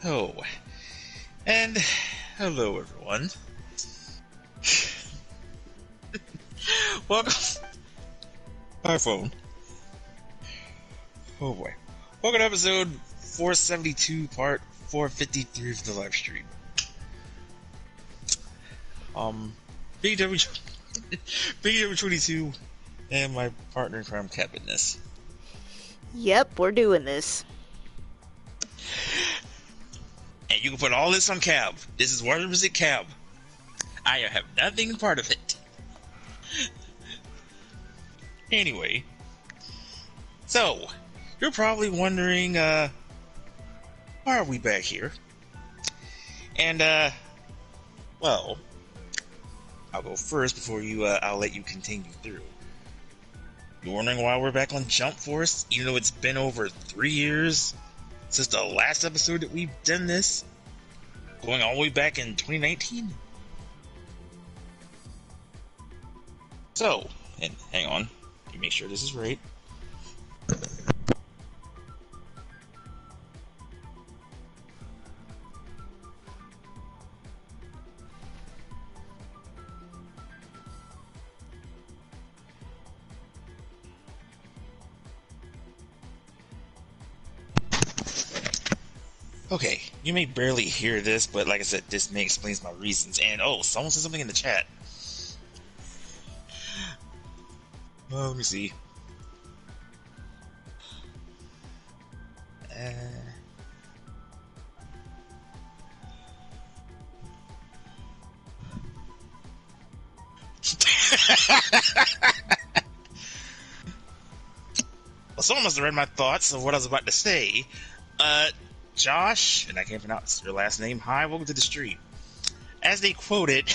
Oh, and hello everyone. Welcome. My phone. Oh boy. Welcome to episode 472, part 453 of the live stream. BW22 and my partner in crime, Cabiness. Yep, we're doing this. And you can put all this on Cab. This is 100% Cab. I have nothing part of it. Anyway. So, you're probably wondering, why are we back here? And, well, I'll go first before I'll let you continue through. You're wondering why we're back on Jump Force, even though it's been over 3 years since the last episode that we've done this? Going all the way back in 2019? So, and hang on, let me make sure this is right. Okay, you may barely hear this, but like I said, this may explain my reasons. And oh, someone said something in the chat. Well, let me see. Well, someone must have read my thoughts of what I was about to say. Josh, and I can't pronounce your last name. Hi, welcome to the stream. As they quoted,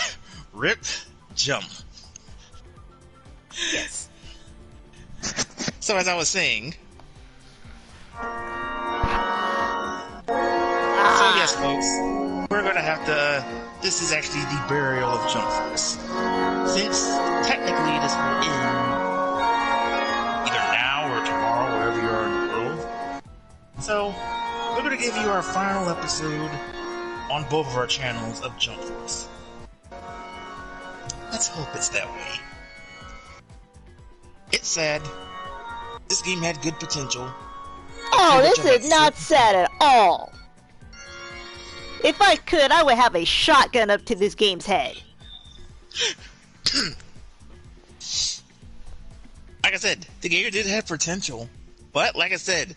rip, jump. Yes. So as I was saying, so yes, folks, we're gonna have to. This is actually the burial of Jump Force, since technically this will end either now or tomorrow, wherever you are in the world. So we're gonna give you our final episode on both of our channels of Jump Force. Let's hope it's that way. It's sad. This game had good potential. Oh, this is not sad at all. If I could, I would have a shotgun up to this game's head. Like I said, the game did have potential. But, like I said,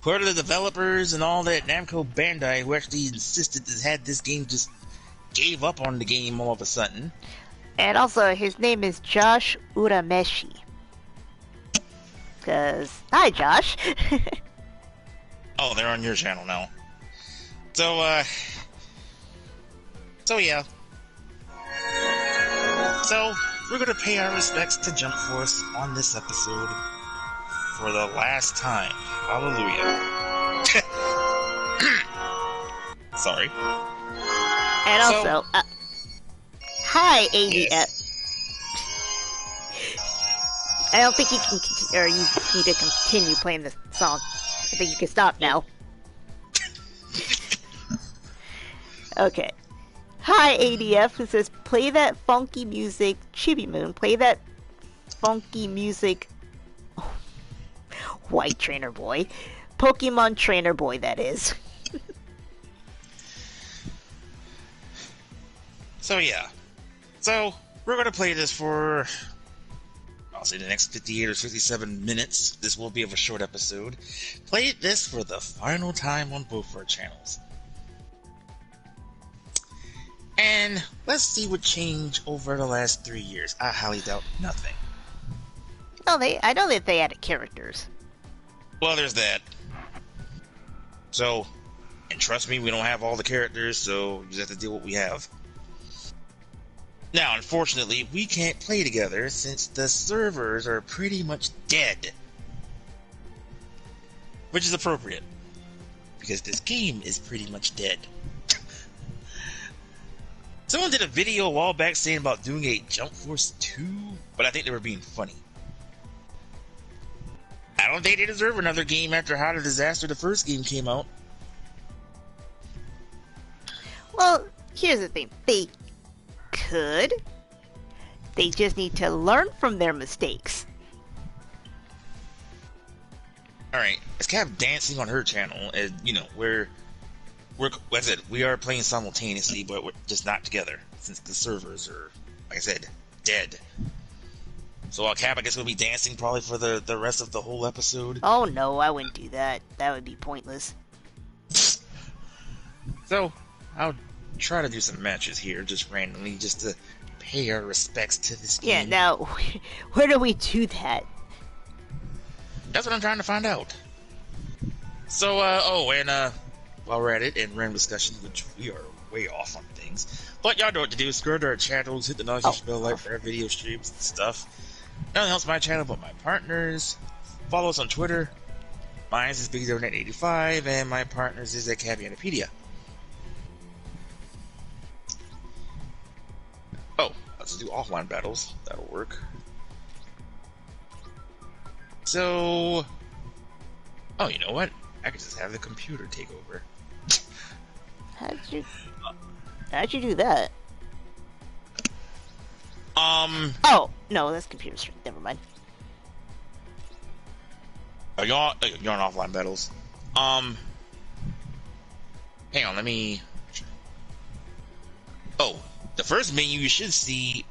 part of the developers and all that, Namco Bandai, who actually insisted to had this game, just gave up on the game all of a sudden. And also, his name is Josh Urameshi. Hi, Josh. Oh, they're on your channel now. So yeah. So, we're gonna pay our respects to Jump Force on this episode for the last time. Hallelujah. Sorry. And also, hi, ADF. Yes. I don't think you can, or you need to continue playing the song. I think you can stop now. Okay. Hi, ADF, who says, play that funky music, Chibi Moon, play that funky music, White Trainer Boy, Pokemon Trainer Boy, that is. So yeah. So, we're gonna play this for, I'll say the next 58 or 57 minutes. This will be of a short episode. Play this for the final time on both our channels. And let's see what changed over the last 3 years. I highly doubt nothing. No, I know that they added characters. Well, there's that. So, and trust me, we don't have all the characters, so you just have to deal with what we have. Now, unfortunately, we can't play together since the servers are pretty much dead. Which is appropriate, because this game is pretty much dead. Someone did a video a while back saying about doing a Jump Force 2, but I think they were being funny. I don't think they deserve another game after how the disaster the first game came out. Here's the thing. They could. They just need to learn from their mistakes. Alright, it's kind of dancing on her channel, and, you know, we're like I said, we are playing simultaneously, but we're just not together, since the servers are, like I said, dead. So Cap, I guess we'll be dancing probably for the rest of the whole episode. Oh no, I wouldn't do that. That would be pointless. So, I'll try to do some matches here, just randomly, just to pay our respects to this game. Yeah, now, where do we do that? That's what I'm trying to find out. So, while we're at it, in random discussion, which we are way off on things, but y'all know what to do. Scroll to our channels, hit the notification bell, like for our video streams and stuff. Nothing helps my channel but my partners. Follow us on Twitter. Mine is BigZonet85, and my partners is at Cavianopedia. Oh, let's do offline battles. That'll work. So, oh, you know what? I could just have the computer take over. How'd you do that? Oh, no, that's computer strength. Never mind. You're on offline battles. Hang on, let me... Oh, the first menu you should see...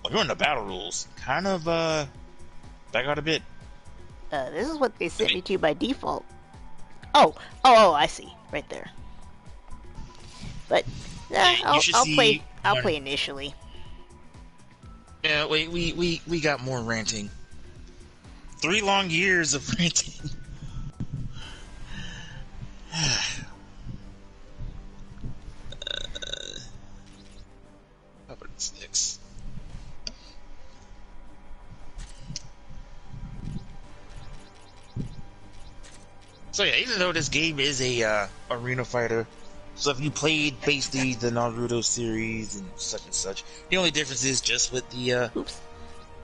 Well, you're in the battle rules. Kind of, back out a bit. This is what they sent me to by default. Oh, I see. Right there. But, I'll play initially. Yeah, wait, we got more ranting. 3 long years of ranting. How about 6? So yeah, even though this game is a arena fighter, so if you played basically the Naruto series and such, the only difference is just with the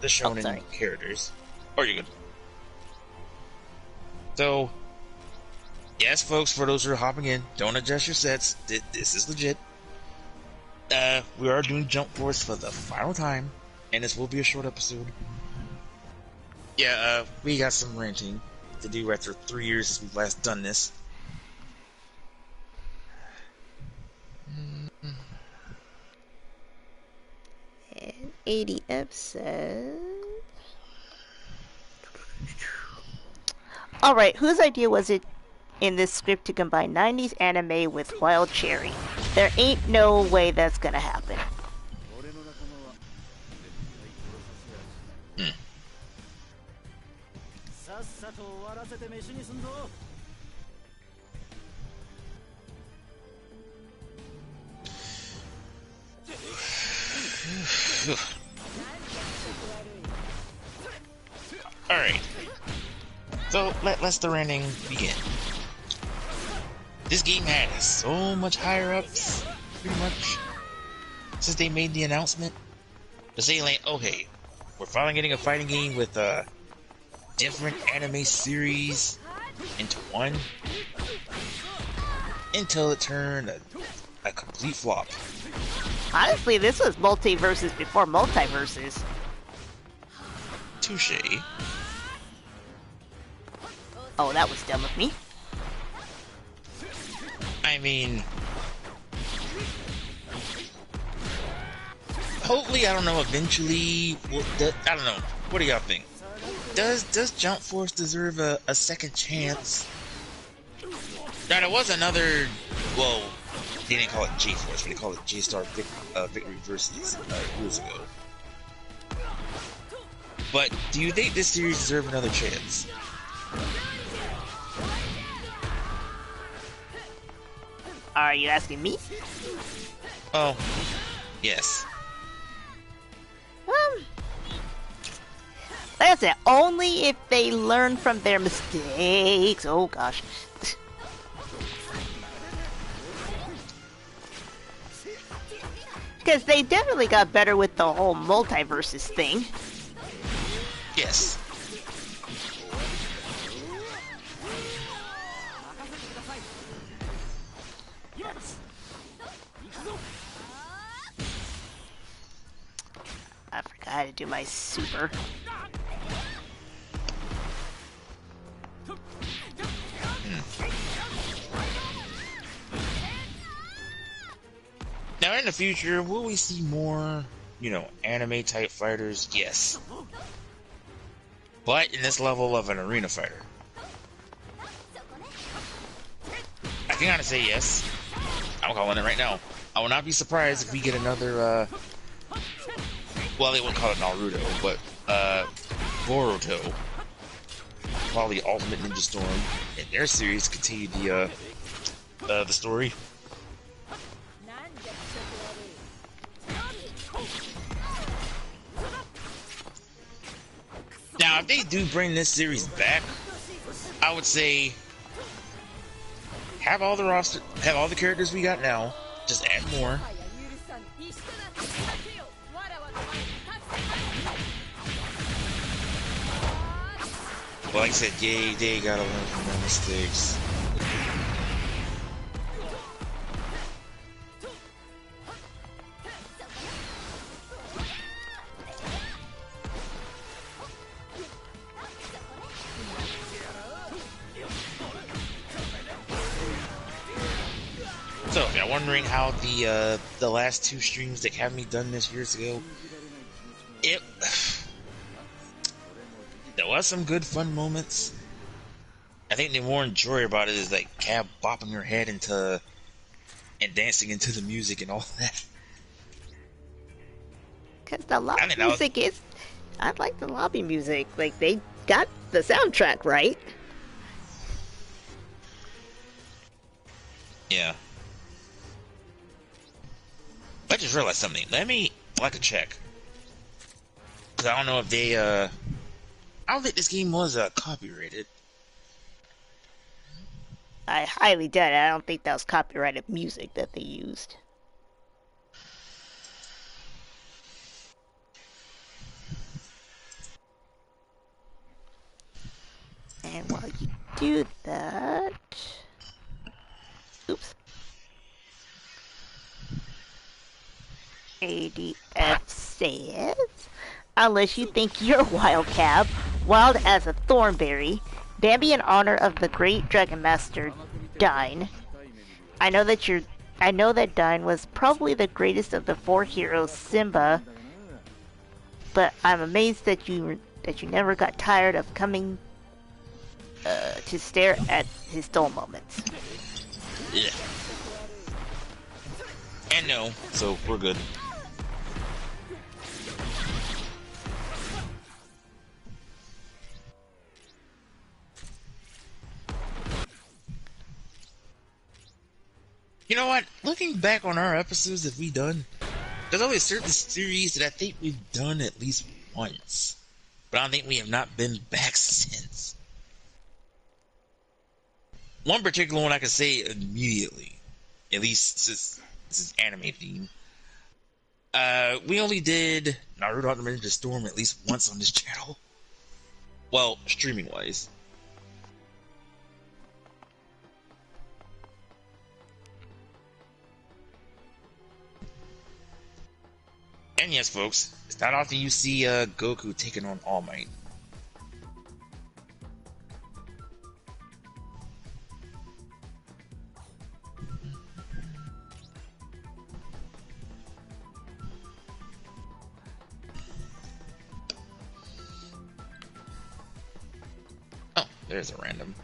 shonen characters. Oh, you're good. So, yes, folks, for those who are hopping in, don't adjust your sets. This is legit. We are doing Jump Force for the final time, and this will be a short episode. Yeah, we got some ranting to do after 3 years since we've last done this. And ADF says... Alright, whose idea was it in this script to combine 90s anime with Wild Cherry? There ain't no way that's gonna happen. Alright. So, let's the ranting begin. This game had so much higher ups, pretty much, since they made the announcement. To say, like, okay, we're finally getting a fighting game with different anime series into one, until it turned a complete flop. Honestly, this was multiverses before multiverses. Touche. Oh, that was dumb of me. I mean, hopefully, I don't know, eventually, I don't know, what do y'all think? Does Jump Force deserve a second chance? Now, there was another, well, they didn't call it J-Force, but they called it J-Star Victory Versus years ago. But do you think this series deserves another chance? Are you asking me? Oh, yes. Like I said, only if they learn from their mistakes. Oh gosh. Because they definitely got better with the whole multiverses thing. Yes. had to do my super. Now, in the future, will we see more, anime-type fighters? Yes. But in this level of an arena fighter. I can kind of say yes. I'm calling it right now. I will not be surprised if we get another, well, they won't call it Naruto, but, Boruto. Probably Ultimate Ninja Storm. In their series, continue the story. Now, if they do bring this series back, I would say have all the characters we got now, just add more. Well, like I said, they gotta learn from their mistakes. So, if you're wondering how the last two streams that Academy done this years ago, there was some good fun moments. I think the more enjoy about it is like Cab bopping her head into and dancing into the music and all that. Cause the lobby music is, I like the lobby music. Like they got the soundtrack right. Yeah. I just realized something. Let me a check. Cause I don't know if they I don't think this game was copyrighted. I highly doubt it. I don't think that was copyrighted music that they used. And while you do that... Oops. ADF says, unless you think you're wild, Cab, wild as a thornberry, Bambi in honor of the great Dragon Master Dine. I know that Dine was probably the greatest of the four heroes, Simba, but I'm amazed that you never got tired of coming to stare at his dull moments. Yeah. And no, so we're good. You know what? Looking back on our episodes that we've done, there's always certain series that I think we've done at least once. But I don't think we have not been back since. One particular one I can say immediately, at least since this is anime theme. We only did Naruto Ultimate Ninja Storm at least once on this channel. Well, streaming wise. And yes, folks, it's not often you see Goku taking on All Might. Oh, there's a random.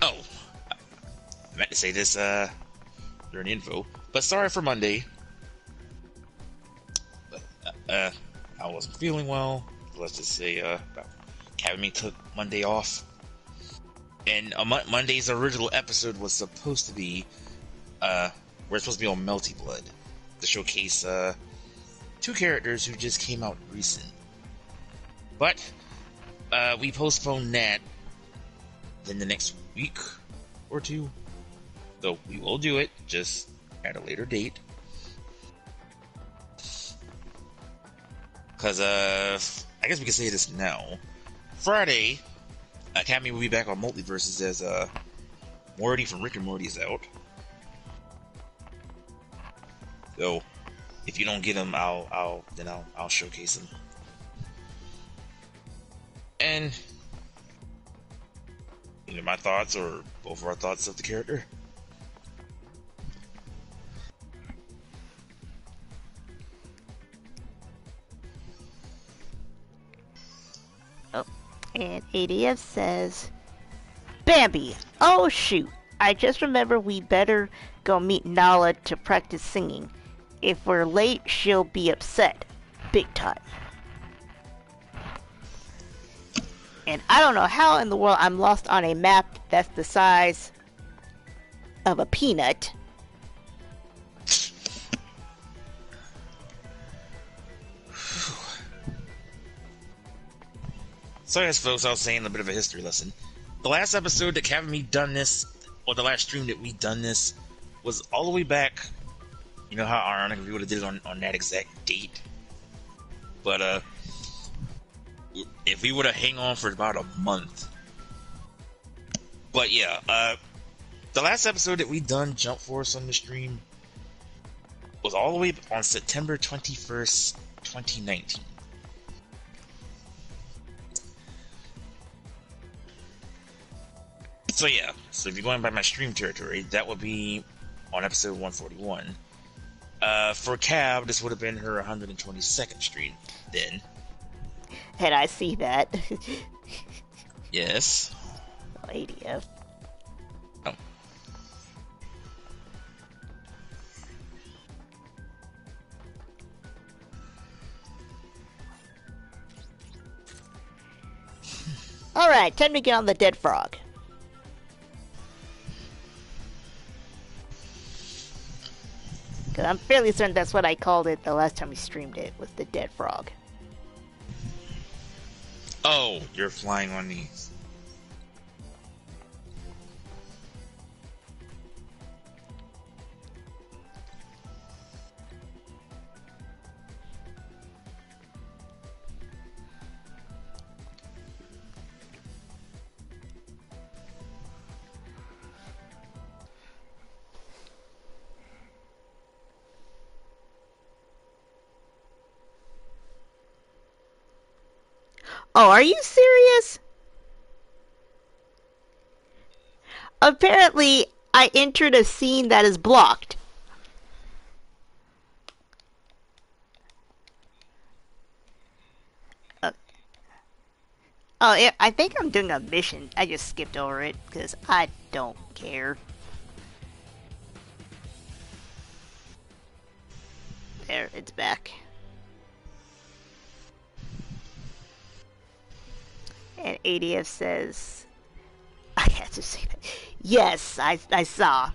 Oh, I meant to say this during the info, but sorry for Monday. But I wasn't feeling well. Let's just say Academy took Monday off, and Monday's original episode was supposed to be we're supposed to be on Melty Blood to showcase two characters who just came out recent. But we postponed that in the next week or two. So we will do it, just at a later date. Because, I guess we can say this now. Friday, Academy will be back on Multiverses as, Morty from Rick and Morty is out. So, if you don't get him, I'll showcase him. And, either my thoughts or both of our thoughts of the character. Oh, and ADF says, Bambi, oh shoot, I just remember we better go meet Nala to practice singing. If we're late, she'll be upset. Big time. And I don't know how in the world I'm lost on a map that's the size of a peanut. So yes, folks, I was saying a bit of a history lesson. The last episode that Kevin me done this, or the last stream that we done this, was all the way back. You know how ironic if we would have did it on that exact date. But if we would have hang on for about a month. But yeah, the last episode that we done Jump Force on the stream was all the way on September 21st, 2019. So yeah, so if you're going by my stream territory, that would be on episode 141. For Cab, this would have been her 122nd stream then. And I see that. Yes. Oh, ADF. Oh. Alright, time to get on the dead frog. Because I'm fairly certain that's what I called it the last time we streamed it, was the dead frog. Oh, you're flying on these. Oh, are you serious? Apparently, I entered a scene that is blocked. Oh, yeah, I think I'm doing a mission. I just skipped over it, because I don't care. There, it's back. And ADF says, I have to say that. Yes, I saw.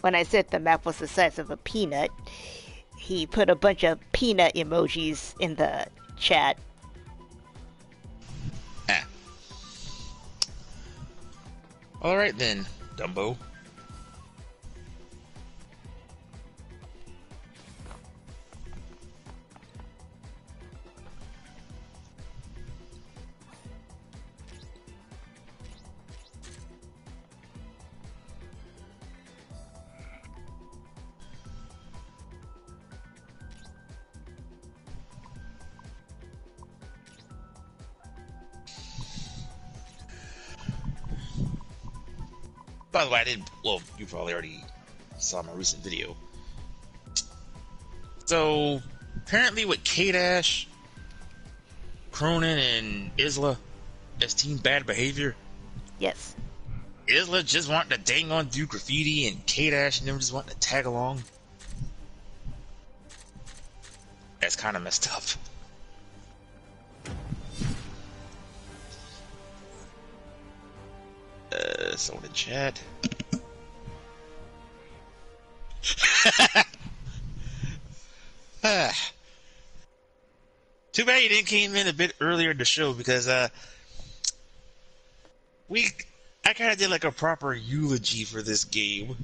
When I said the map was the size of a peanut, he put a bunch of peanut emojis in the chat. Ah. Alright then, Dumbo. By the way, I didn't. Well, you probably already saw my recent video. So, apparently, with K-Dash, Cronin, and Isla as Team Bad Behavior. Yes. Isla just wanting to dang on do graffiti, and K-Dash and them just wanting to tag along. That's kind of messed up. Someone in chat. Too bad you didn't came in a bit earlier in the show because I kind of did like a proper eulogy for this game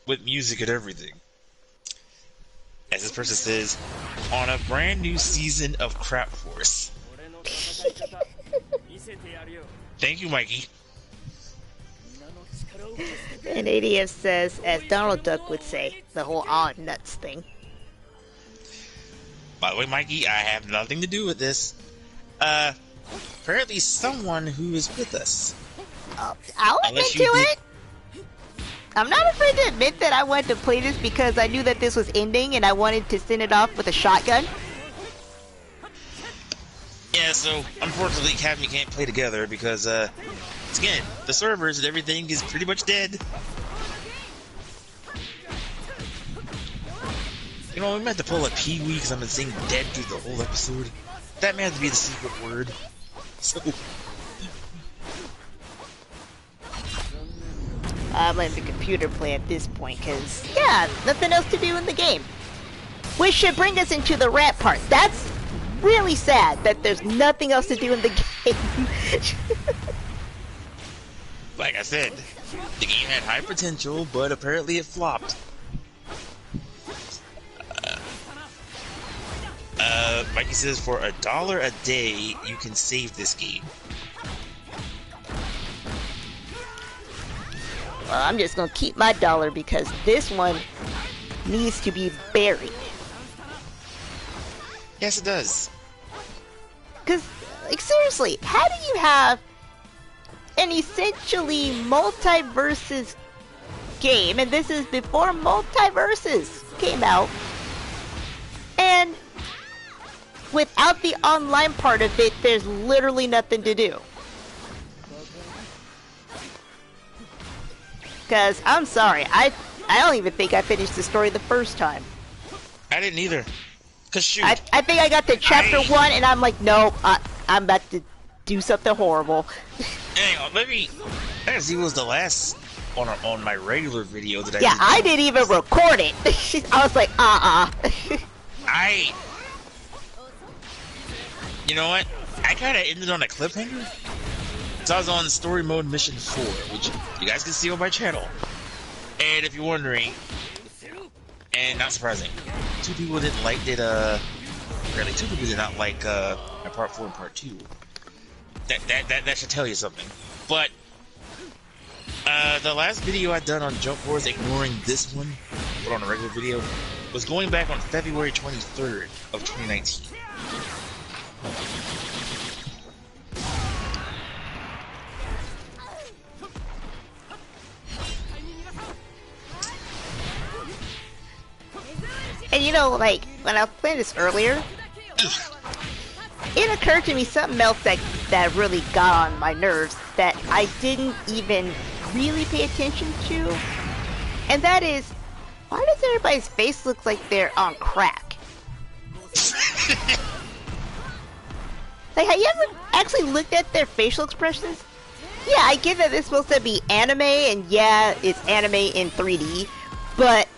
with music and everything. As this person says, on a brand new season of Crap Force. Thank you, Mikey. And ADS says, as Donald Duck would say, the whole nuts thing. By the way, Mikey, I have nothing to do with this. Apparently someone who is with us. I'll admit to it. I'm not afraid to admit that I wanted to play this because I knew that this was ending and I wanted to send it off with a shotgun. Yeah, so unfortunately, Cat and me can't play together because, again, the servers and everything is pretty much dead. You know, we meant to pull a Pee-wee because I've been saying dead through the whole episode. That may have to be the secret word. So... I'm letting the computer play at this point because, yeah, nothing else to do in the game. Which should bring us into the rant part. That's really sad that there's nothing else to do in the game. Like I said, the game had high potential, but apparently it flopped. Mikey says for $1 a day, you can save this game. Well, I'm just gonna keep my dollar because this one needs to be buried. Yes, it does. Because, like, seriously, how do you have an essentially multiverses game, and this is before multiverses came out, and without the online part of it, there's literally nothing to do. Because, I'm sorry, I don't even think I finished the story the first time. I didn't either. Cause shoot. I think I got to chapter 1 and I'm like, nope, I'm about to do something horrible. Hang on, maybe I see was the last on my regular video that I Yeah, I didn't even record it. I was like, You know what? I kinda ended on a cliffhanger. So I was on story mode mission 4, which you guys can see on my channel. And if you're wondering, and not surprising, two people didn't like it, apparently two people did not like, my part 4 and part 2. That should tell you something. But, the last video I'd done on Jump Wars, ignoring this one, but on a regular video, was going back on February 23rd of 2019. And you know, like, when I was playing this earlier, it occurred to me something else that really got on my nerves that I didn't even really pay attention to. And that is, why does everybody's face look like they're on crack? Like, have you ever actually looked at their facial expressions? Yeah, I get that it's supposed to be anime, and yeah, it's anime in 3D, but,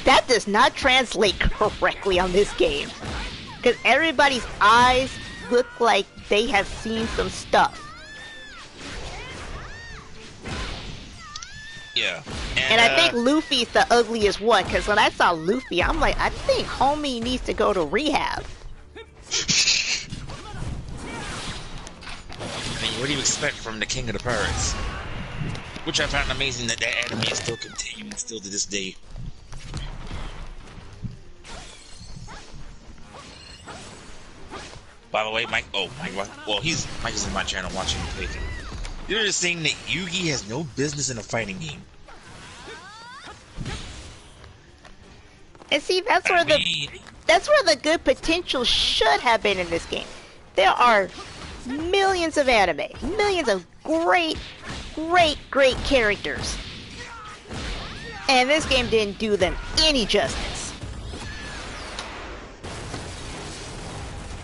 that does not translate correctly on this game. Because everybody's eyes look like they have seen some stuff. Yeah. And I think Luffy's the ugliest one, because when I saw Luffy, I'm like, I think homie needs to go to rehab. I mean, what do you expect from the King of the Pirates? Which I found amazing that anime is still continuing still to this day. By the way, Mike, well, Mike is in my channel watching me play through. They're just saying that Yugi has no business in a fighting game. And see, that's where the good potential should have been in this game. There are millions of anime, millions of great characters. And this game didn't do them any justice.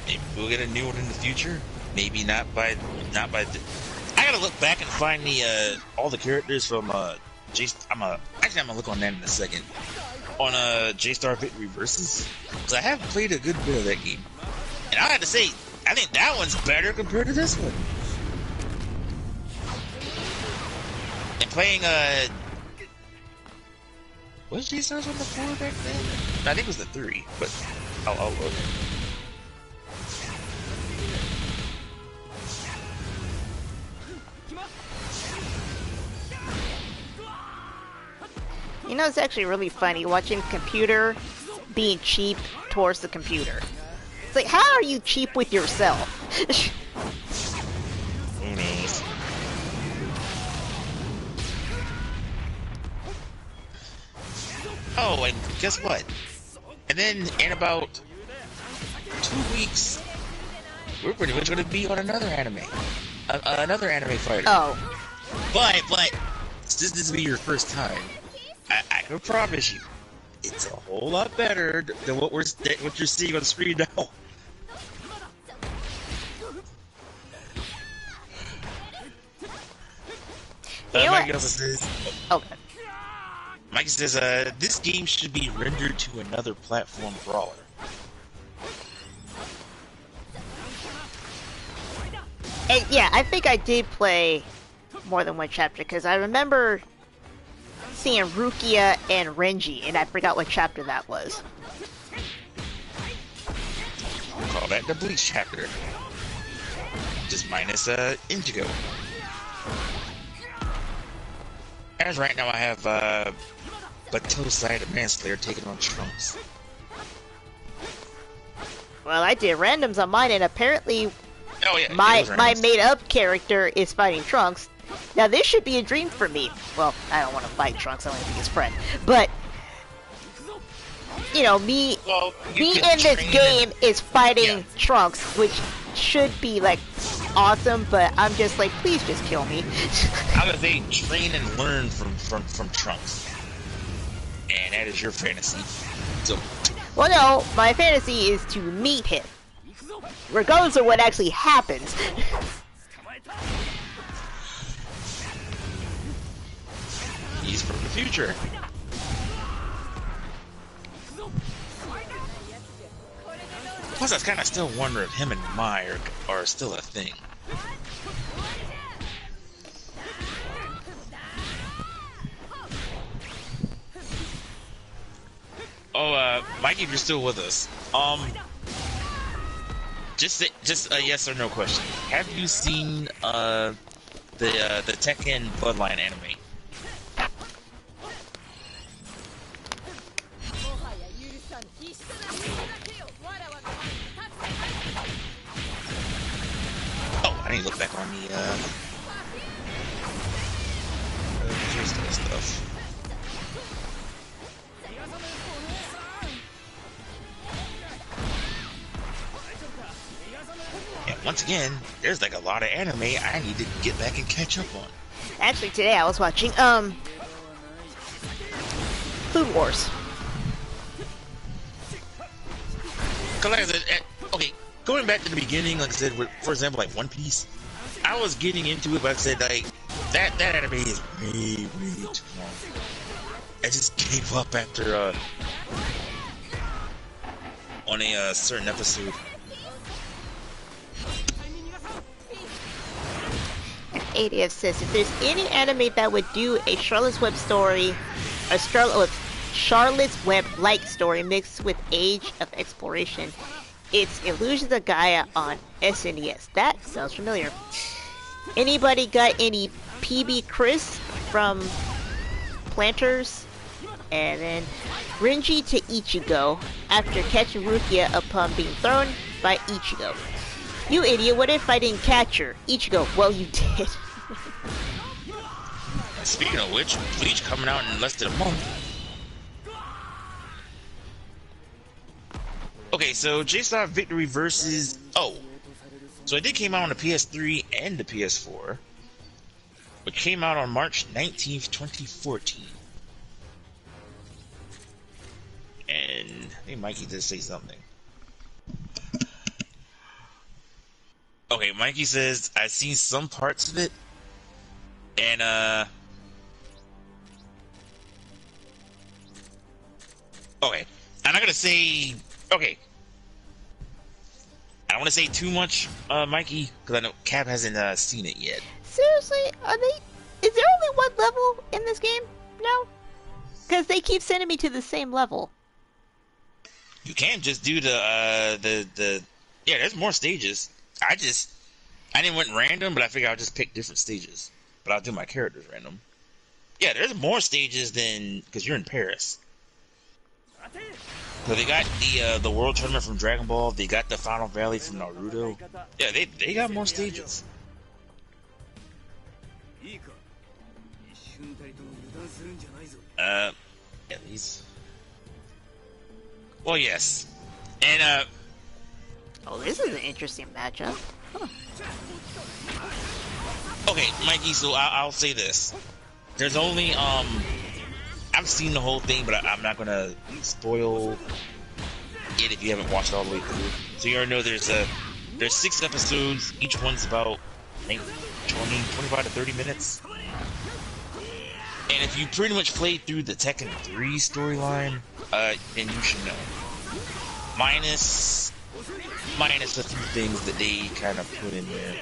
Maybe we'll get a new one in the future. Maybe not by the. I gotta look back and find the all the characters from Jason. I'm gonna look on that in a second. on J-Star Victory Versus, because I have played a good bit of that game, and I had to say, I think that one's better compared to this one. And playing was J-Stars on the 4 back then? I think it was the 3, but I'll look. You know, it's actually really funny watching computer being cheap towards the computer. It's like, how are you cheap with yourself? Who knows? Oh, and guess what? And then in about 2 weeks, we're pretty much going to be on another anime. Another anime fighter. Oh. But, since this will be your first time, I can promise you, it's a whole lot better than what you're seeing on the screen now. Mikey also says, okay. Mikey says, this game should be rendered to another platform brawler. And yeah, I think I did play more than one chapter, because I remember seeing Rukia and Renji, and I forgot what chapter that was. I'll call that the Bleach chapter. Just minus Indigo. As right now I have Battoside and Manslayer taking on Trunks. Well, I did randoms on mine, and apparently yeah, my made-up character is fighting Trunks. Now, this should be a dream for me. Well, I don't want to fight Trunks, I want to be his friend. But, you know, me in this game is fighting Trunks, which should be, like, awesome, but I'm just like, please just kill me. How do they train and learn from Trunks? And that is your fantasy. So, well, no, my fantasy is to meet him, regardless of what actually happens. He's from the future. Plus, I was kind of still wondering if him and Mai are still a thing. Oh, Mikey, if you're still with us, just a yes or no question. Have you seen the Tekken Bloodline anime? Oh, I need to look back on the stuff. And once again, there's like a lot of anime I need to get back and catch up on. Actually, today I was watching Food Wars. Like I said, okay, going back to the beginning, like I said, for example, like One Piece, I was getting into it, but I said, like, that anime is way too long. I just gave up after, on a certain episode. ADF says, if there's any anime that would do a Charlotte's Web story, a Charlotte's Web-like story mixed with Age of Exploration, it's Illusions of Gaia on SNES. That sounds familiar. Anybody got any PB Chris from Planters? And then Renji to Ichigo after catching Rukia upon being thrown by Ichigo. You idiot, what if I didn't catch her? Ichigo, well you did. Speaking of which, Bleach coming out in less than a month. Okay, so J-Star Victory versus... Oh. So it did came out on the PS3 and the PS4. But came out on March 19th, 2014. And I think Mikey did say something. Okay, Mikey says, I've seen some parts of it. And, Okay, I'm not gonna say. Okay, I don't want to say too much, Mikey, because I know Cap hasn't seen it yet. Seriously, are they? Is there only one level in this game? No, because they keep sending me to the same level. You can just do the. Yeah, there's more stages. I didn't went random, but I figured I'll just pick different stages. But I'll do my characters random. Yeah, there's more stages than because you're in Paris. So they got the World Tournament from Dragon Ball. They got the Final Valley from Naruto. Yeah, they got more stages. At least. Well, yes, and Oh, this is an interesting matchup. Huh. okay, Mikey. So I'll say this: there's only I've seen the whole thing, but I'm not gonna spoil it if you haven't watched it all the way through. So you already know there's 6 episodes. Each one's about I think 25 to 30 minutes. And if you pretty much played through the Tekken 3 storyline, then you should know. Minus a few things that they kind of put in there.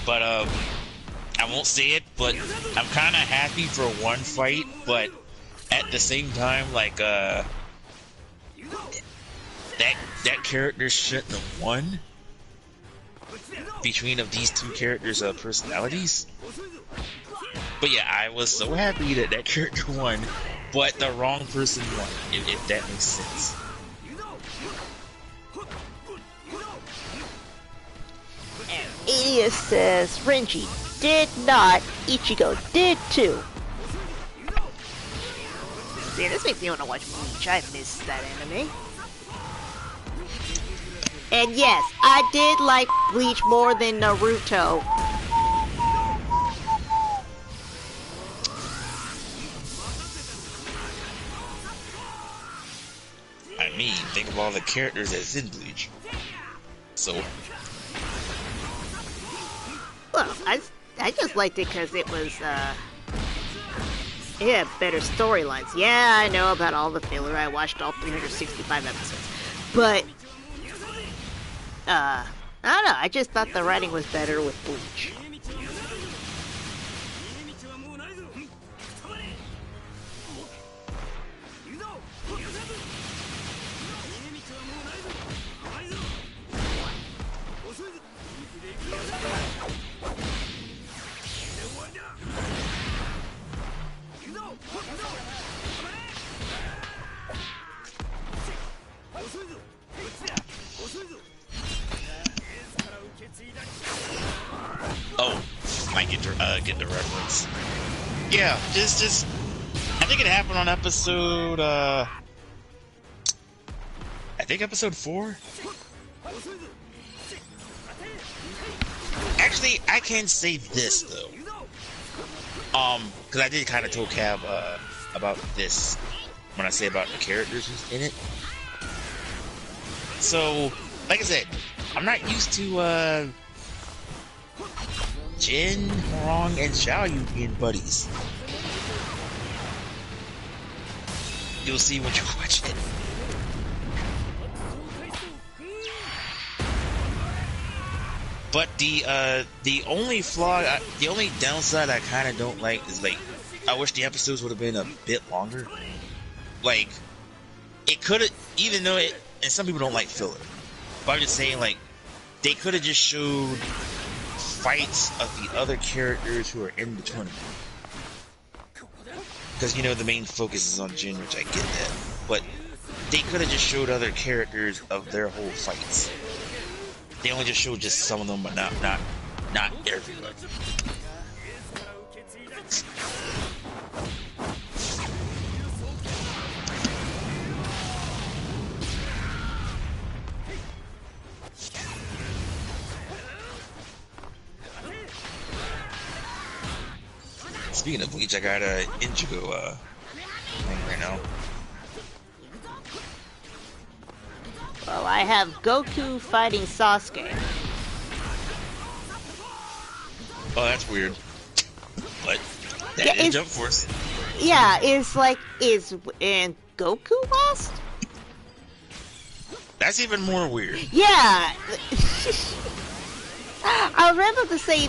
But I won't say it, but I'm kind of happy for one fight, but at the same time, like that character shouldn't have won between of these two characters' personalities. But yeah, I was so happy that character won, but the wrong person won, if that makes sense. Elias says Renji did not, Ichigo did too. See, this makes me want to watch Bleach. I missed that anime. And yes, I did like Bleach more than Naruto. I mean, think of all the characters that's in Bleach. So. Well, I just liked it because it was, it had better storylines. Yeah, I know about all the filler. I watched all 365 episodes. But, I don't know. I just thought the writing was better with Bleach. Oh, might get the reference. Yeah, just. I think it happened on episode. I think episode 4. Actually, I can say this though. Because I did kind of told Cav about this when I say about the characters in it. So, like I said, I'm not used to Jin, Hong, and Xiaoyu being buddies. You'll see when you watch it. But the only flaw, the only downside I kind of don't like is like I wish the episodes would have been a bit longer. Like it could have, even though it, and some people don't like filler, but I'm just saying like they could have just showed fights of the other characters who are in the tournament. Because, you know, the main focus is on Jin, which I get that. But they could have just showed other characters of their whole fights. They only just showed just some of them, but not everybody. Speaking of Bleach, I got a Ichigo thing right now. Well, I have Goku fighting Sasuke. Oh, that's weird. But that is Jump Force. Yeah, it's like and Goku lost? That's even more weird. Yeah. I was able to say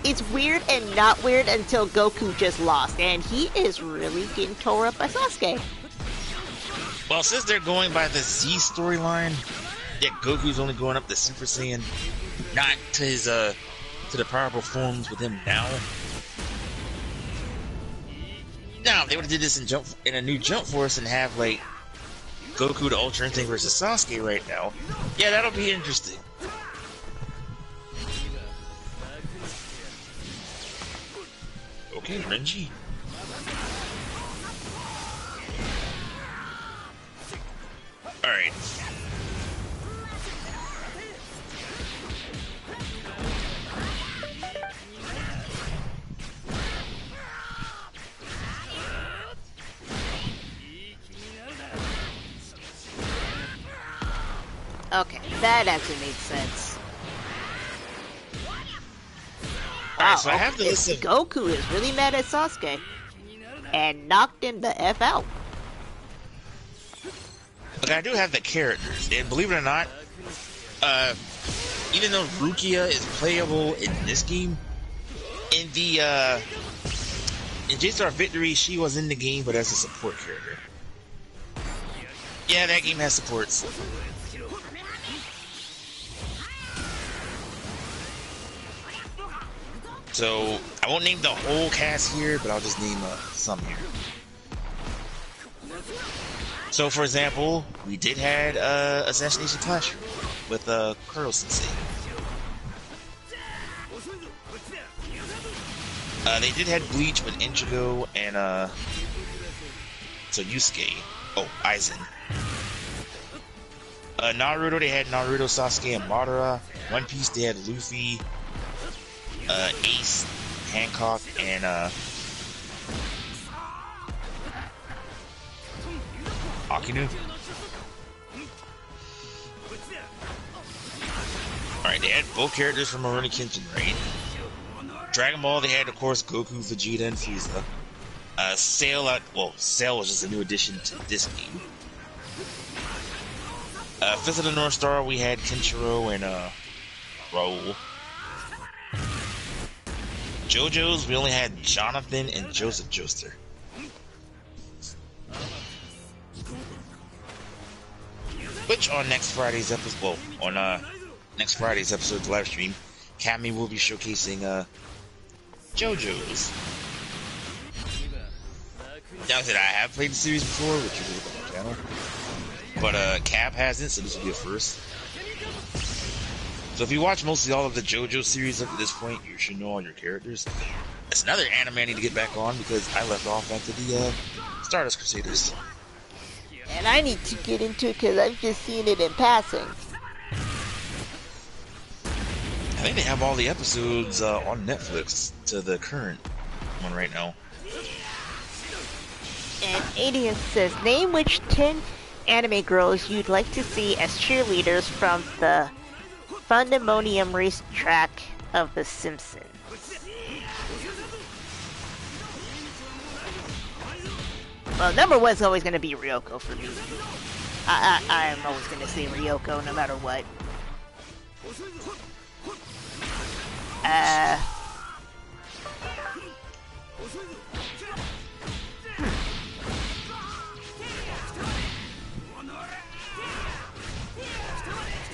it's weird and not weird until Goku just lost, and he is really getting tore up by Sasuke. Well, since they're going by the Z storyline, yet Goku's only going up to Super Saiyan, not to his to the powerful forms with him now. Now, if they would have did this in a new Jump Force and have like Goku the Ultra Instinct versus Sasuke right now, yeah, that'll be interesting. Okay, Renji. Alright. Okay, that actually makes sense. Alright, so I have to listen. Goku is really mad at Sasuke and knocked him the F out. Look, I do have the characters, and believe it or not, even though Rukia is playable in this game, in the in J-Star Victory, she was in the game, but as a support character. Yeah, that game has supports. So, I won't name the whole cast here, but I'll just name some here. So, for example, we did had Assassination Clash with Kuro Sensei. They did have Bleach with Ichigo and so Yusuke. Oh, Aizen. Naruto, they had Naruto, Sasuke, and Madara. One Piece, they had Luffy, Ace, Hancock, and Akinu. Alright, they had both characters from Rurouni Kenshin, right? Dragon Ball, they had, of course, Goku, Vegeta, and Frieza. Cell was just a new addition to this game. Fist of the North Star, we had Kenshiro and Raul. JoJo's, we only had Jonathan and Joseph Joestar. Which on next Friday's episode, next Friday's episode's live stream, Cammy will be showcasing JoJo's. Now that I have played the series before, which you look on my channel, but Cap hasn't, so this will be a first. So if you watch mostly all of the JoJo series up to this point, you should know all your characters. It's another anime I need to get back on because I left off after the Stardust Crusaders. And I need to get into it because I've just seen it in passing. I think they have all the episodes on Netflix to the current one right now. And Adian says, name which 10 anime girls you'd like to see as cheerleaders from the Fundemonium racetrack of The Simpsons. Well, number one's always going to be Ryoko for me. I'm always going to say Ryoko no matter what.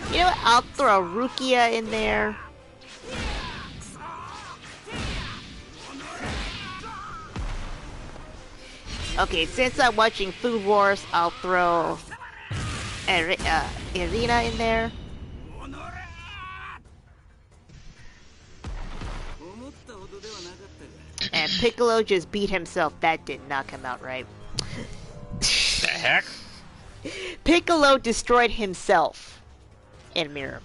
You know what? I'll throw Rukia in there. Okay, since I'm watching Food Wars, I'll throw Irina in there. And Piccolo just beat himself. That did not come out right. The heck? Piccolo destroyed himself in a mirror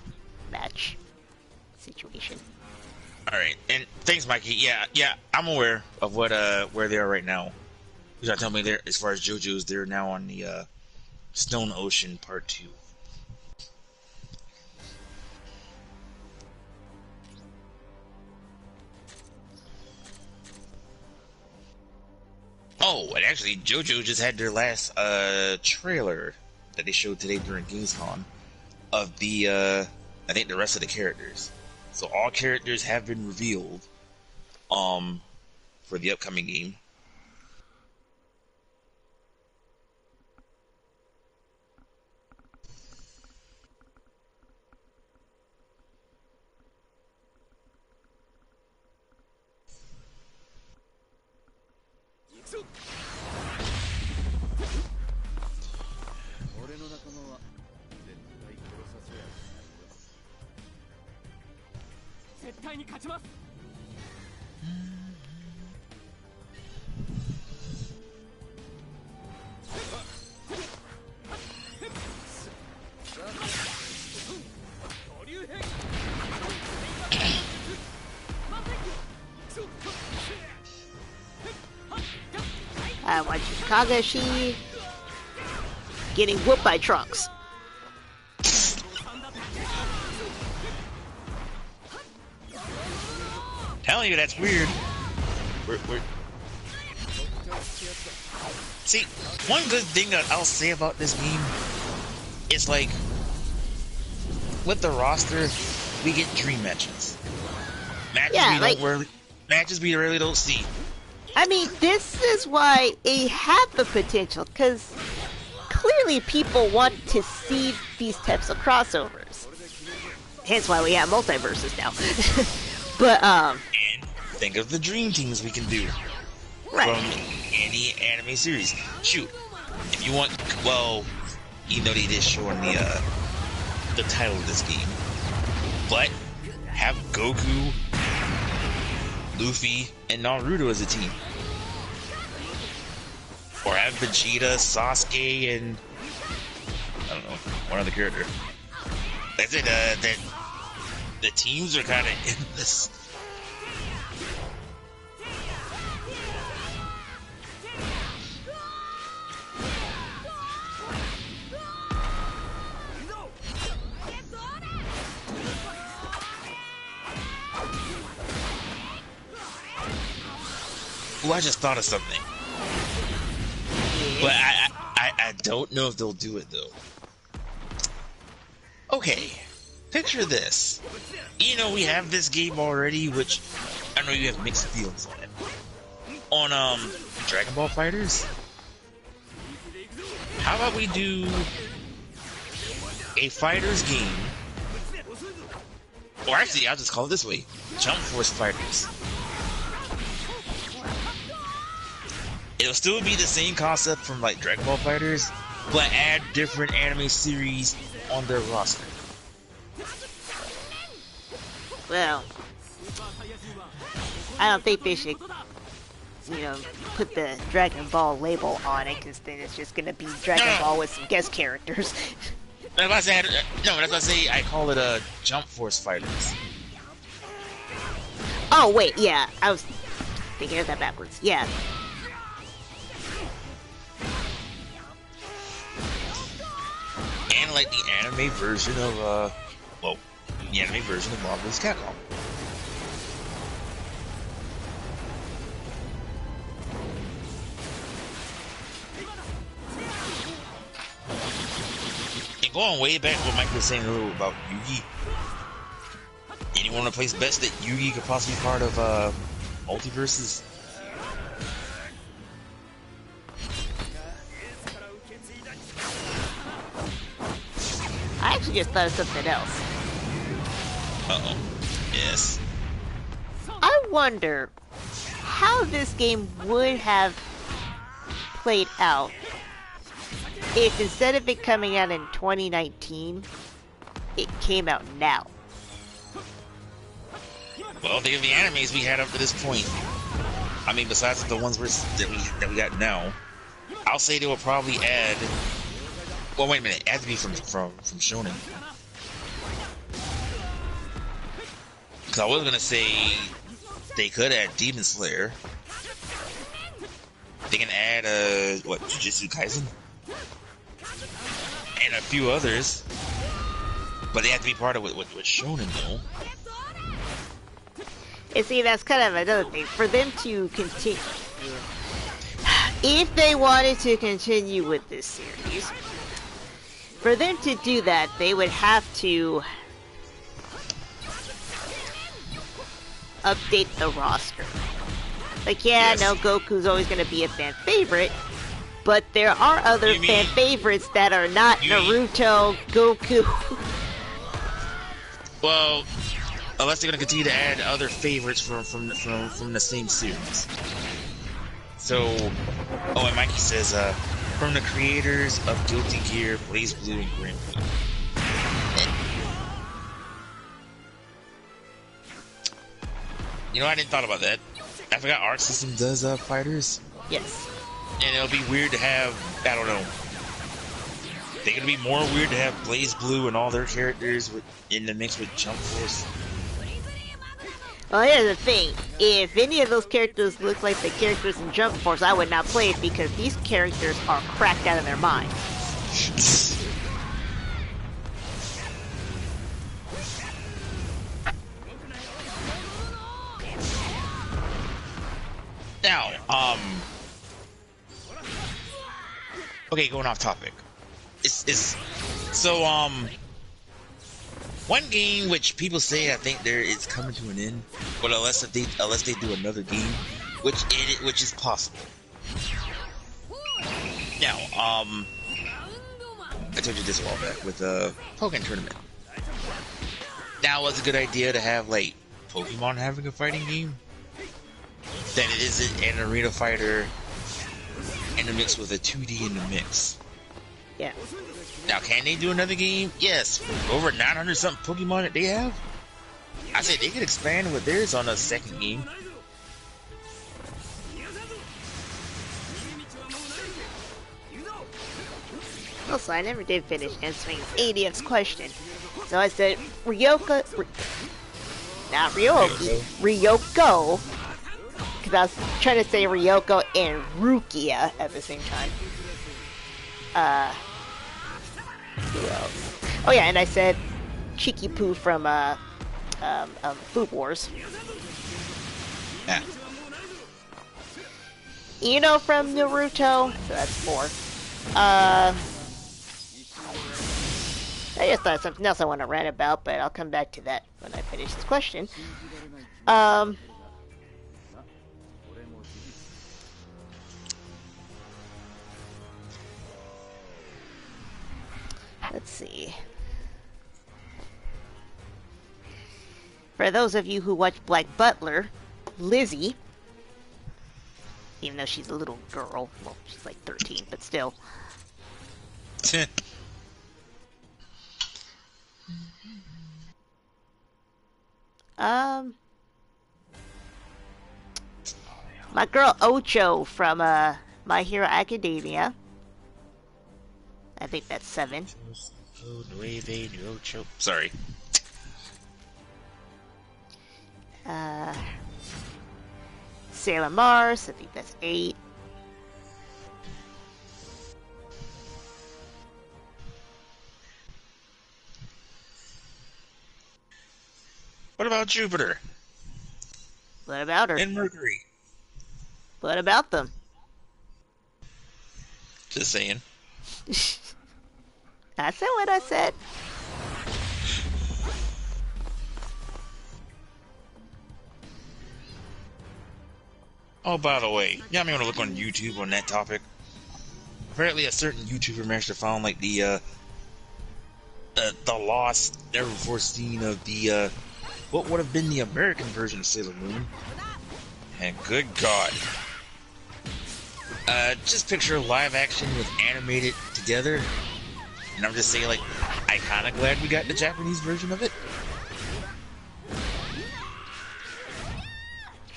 match situation. Alright, and thanks, Mikey. Yeah, I'm aware of what where they are right now. You gotta tell me there as far as JoJo's, they're now on the Stone Ocean Part 2. Oh, and actually, JoJo just had their last trailer that they showed today during Gamescom of the I think the rest of the characters. So all characters have been revealed for the upcoming game. I watch Kagashi getting whooped by Trunks. Telling you, that's weird. See, one good thing that I'll say about this game is, like, with the roster, we get dream matches. Matches we really don't see. I mean, this is why it had the potential, because clearly people want to see these types of crossovers. Hence why we have multiverses now. But, And think of the dream teams we can do. Right. From any anime series. Shoot, if you want, well, even though they did show on the title of this game, but have Goku, Luffy, and Naruto as a team. Or have Vegeta, Sasuke, and I don't know, one other character. That's it. The teams are kind of endless. Ooh, I just thought of something. But I don't know if they'll do it, though. Okay, picture this. You know, we have this game already, which I know you have mixed feelings on it. On, Dragon Ball FighterZ? How about we do a FighterZ game? Or actually, I'll just call it this way. Jump Force FighterZ. It'll still be the same concept from, like, Dragon Ball FighterZ, but add different anime series on their roster. well, I don't think they should, put the Dragon Ball label on it, because then it's just gonna be Dragon Ball with some guest characters. That's why I say I call it a Jump Force FighterZ. Oh, wait, yeah, I was thinking of that backwards. Yeah. And like the anime version of, the anime version of Marvel's Capcom. And going way back what Mike was saying earlier about Yugi, anyone want to place bets that Yugi could possibly be part of, multiverses? I actually just thought of something else. Uh-oh. Yes. I wonder how this game would have played out if instead of it coming out in 2019, it came out now. Well, think of the animes we had up to this point. I mean, besides the ones that we got now, I'll say they will probably add. Well, wait a minute. It has to be from Shonen. Because I was gonna say they could add Demon Slayer. They can add Jujutsu Kaisen and a few others, but they have to be part of what Shonen though. And see, that's kind of another thing for them to continue. if they wanted to continue with this series, for them to do that, they would have to update the roster. Like, yeah, no, Goku's always going to be a fan favorite, but there are other fan favorites that are not Naruto, Goku. Well, unless they're going to continue to add other favorites from the same series. So, oh, and Mikey says, from the creators of Guilty Gear, Blaze Blue, and Grand Blue. You know, I didn't thought about that. I forgot Arc System does fighters. Yes. And it'll be weird to have, I don't know. They're gonna be more weird to have Blaze Blue and all their characters in the mix with Jump Force. Well, here's the thing. If any of those characters look like the characters in Jump Force, I would not play it because these characters are cracked out of their minds. Now, okay, going off topic. One game which people say I think it's coming to an end, but unless they do another game, which is possible. Now, I told you this a while back with a Pokemon tournament. Now, was a good idea to have like Pokemon having a fighting game than it is an arena fighter in the mix with a 2D in the mix. Yeah. Now, can they do another game? Yes. Over 900 something Pokemon that they have? I said they could expand with theirs on a second game. Also, I never did finish answering 80th's question. So I said, Ryoko, because I was trying to say Ryoko and Rukia at the same time. Who else? Oh yeah, and I said Cheeky Poo from Food Wars. Yeah. Ino from Naruto, so that's 4. I just thought of something else I want to rant about, but I'll come back to that when I finish this question. Let's see. For those of you who watch Black Butler, Lizzie, even though she's a little girl, well, she's like 13, but still. My girl Ocho from My Hero Academia. I think that's 7. Sorry. Sailor Mars, I think that's 8. What about Jupiter? What about her? And Mercury? What about them? Just saying. I said what I said. Oh, by the way, yeah, I may want to look on YouTube on that topic. Apparently, a certain YouTuber managed to find like the lost, never before seen of the what would have been the American version of Sailor Moon. And good God, just picture live action with animated together. And I'm just saying, like, I'm kind of glad we got the Japanese version of it.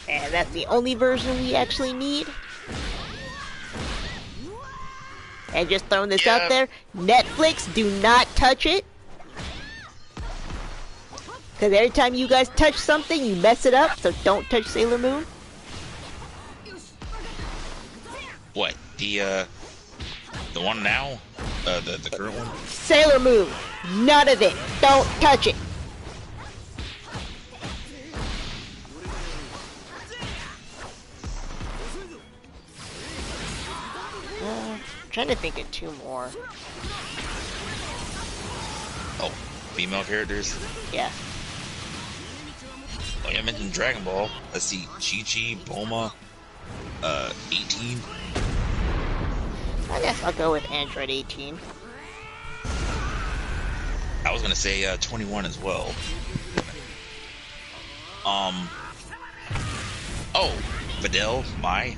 And that's the only version we actually need. And just throwing this out there, Netflix, do not touch it. Because every time you guys touch something, you mess it up, so don't touch Sailor Moon. What? The one now? The current one? Sailor Moon. None of it. Don't touch it. trying to think of two more. Oh, female characters? Yeah. Oh, yeah, I mentioned Dragon Ball. Let's see, Chi-Chi, Bulma, 18. I guess I'll go with Android 18. I was gonna say 21 as well. Oh, Videl, Mai.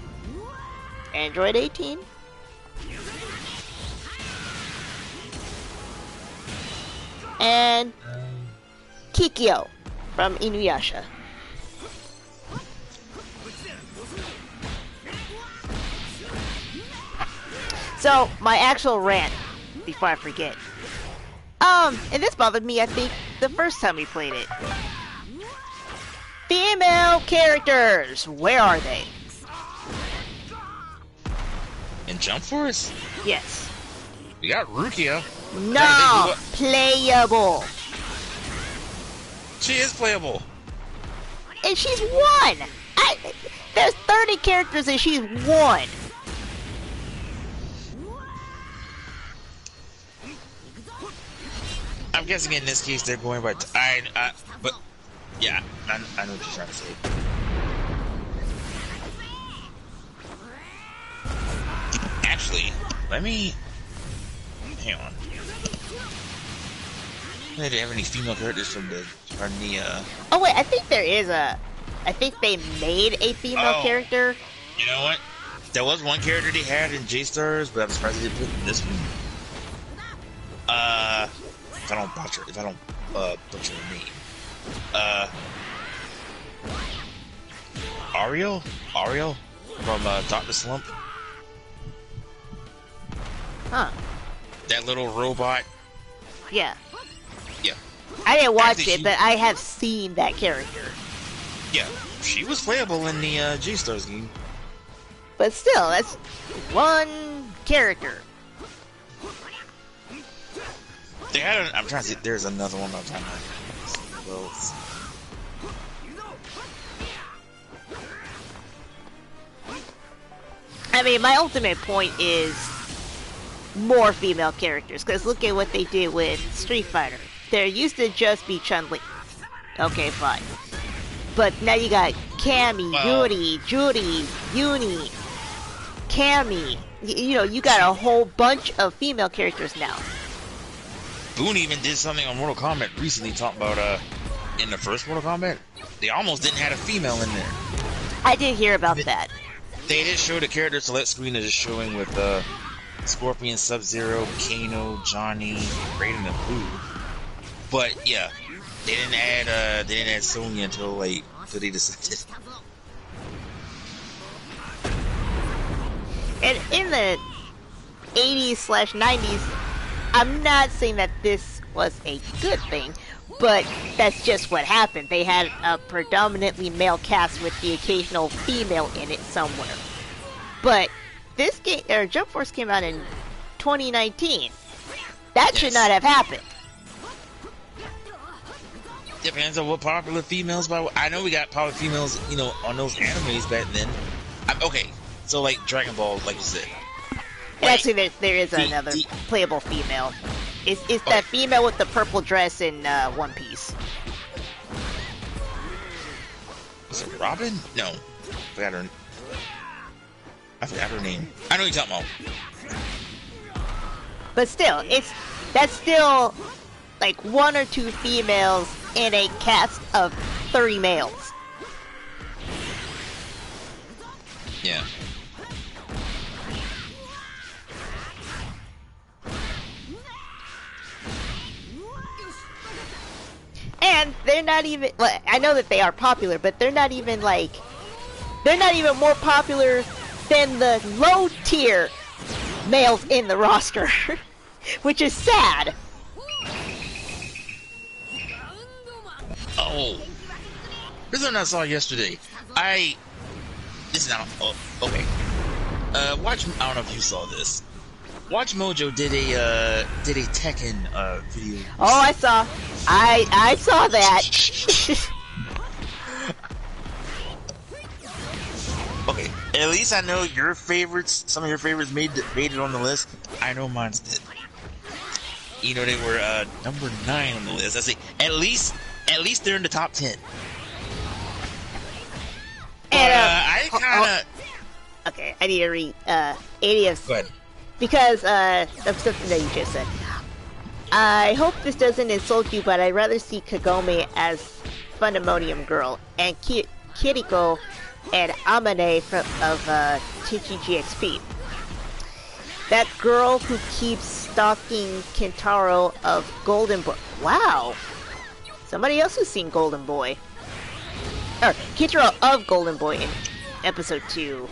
Android 18. And Kikyo from Inuyasha. So, my actual rant, before I forget. And this bothered me, I think, the first time we played it. Female characters, where are they? In Jump Force? Yes. We got Rukia. No, playable. She is playable. And she's one. There's 30 characters and she's one. I'm guessing in this case they're going by. But yeah, I know what you're trying to say. Actually, let me hang on. Do they have any female characters from the Oh wait, I think there is a. I think they made a female character. You know what? There was one character they had in J-Stars, but I'm surprised they didn't put it in this one. If I don't butcher the name. Ariel from Dr. Slump. Huh. That little robot. Yeah. Yeah. I didn't watch it, but I have seen that character. Yeah, she was playable in the J-Stars game. But still, that's one character. They had I'm trying to see. There's another one I'm trying to. Well, I mean, my ultimate point is more female characters. Because look at what they did with Street Fighter. There used to just be Chun-Li. Okay, fine. But now you got Cammy, Yuri, Judy, Uni, Cammy. You know, you got a whole bunch of female characters now. Boone even did something on Mortal Kombat recently, talking about in the first Mortal Kombat, they almost didn't have a female in there. I did hear about that. They did show the character select screen that is showing with Scorpion, Sub-Zero, Kano, Johnny, Raiden, and Blue. But yeah, they didn't add Sonya until they decided. And in the 80s/90s, I'm not saying that this was a good thing, but that's just what happened. They had a predominantly male cast with the occasional female in it somewhere. But this game, or Jump Force, came out in 2019. That should not have happened. Depends on what popular females. I know we got popular females, you know, on those animes back then. Okay, so like Dragon Ball, like you said. And actually, there is another playable female. It's that female with the purple dress in One Piece. Was it Robin? No, I forgot her name. I know what you're talking about. But still, that's still like one or two females in a cast of 30 males. Yeah. And they're not even, well, I know that they are popular, but they're not even more popular than the low tier males in the roster, which is sad. Oh, this one I saw yesterday. This is not. Oh, okay. Watch. I don't know if you saw this. Watch Mojo did a Tekken video. Oh, I saw. I saw that. Okay, At least I know your favorites. Some of your favorites made it on the list. I know mine's did. You know, they were number 9 on the list. I say at least they're in the top 10. And I kind of. Okay, I need to read ADS. Go ahead. Because of something that you just said. I hope this doesn't insult you, but I'd rather see Kagome as Fundamonium Girl and Kiriko and Amane of Teaching GXP. That girl who keeps stalking Kentaro of Golden Boy. Wow! Somebody else has seen Golden Boy. Or, Kentaro of Golden Boy in episode 2.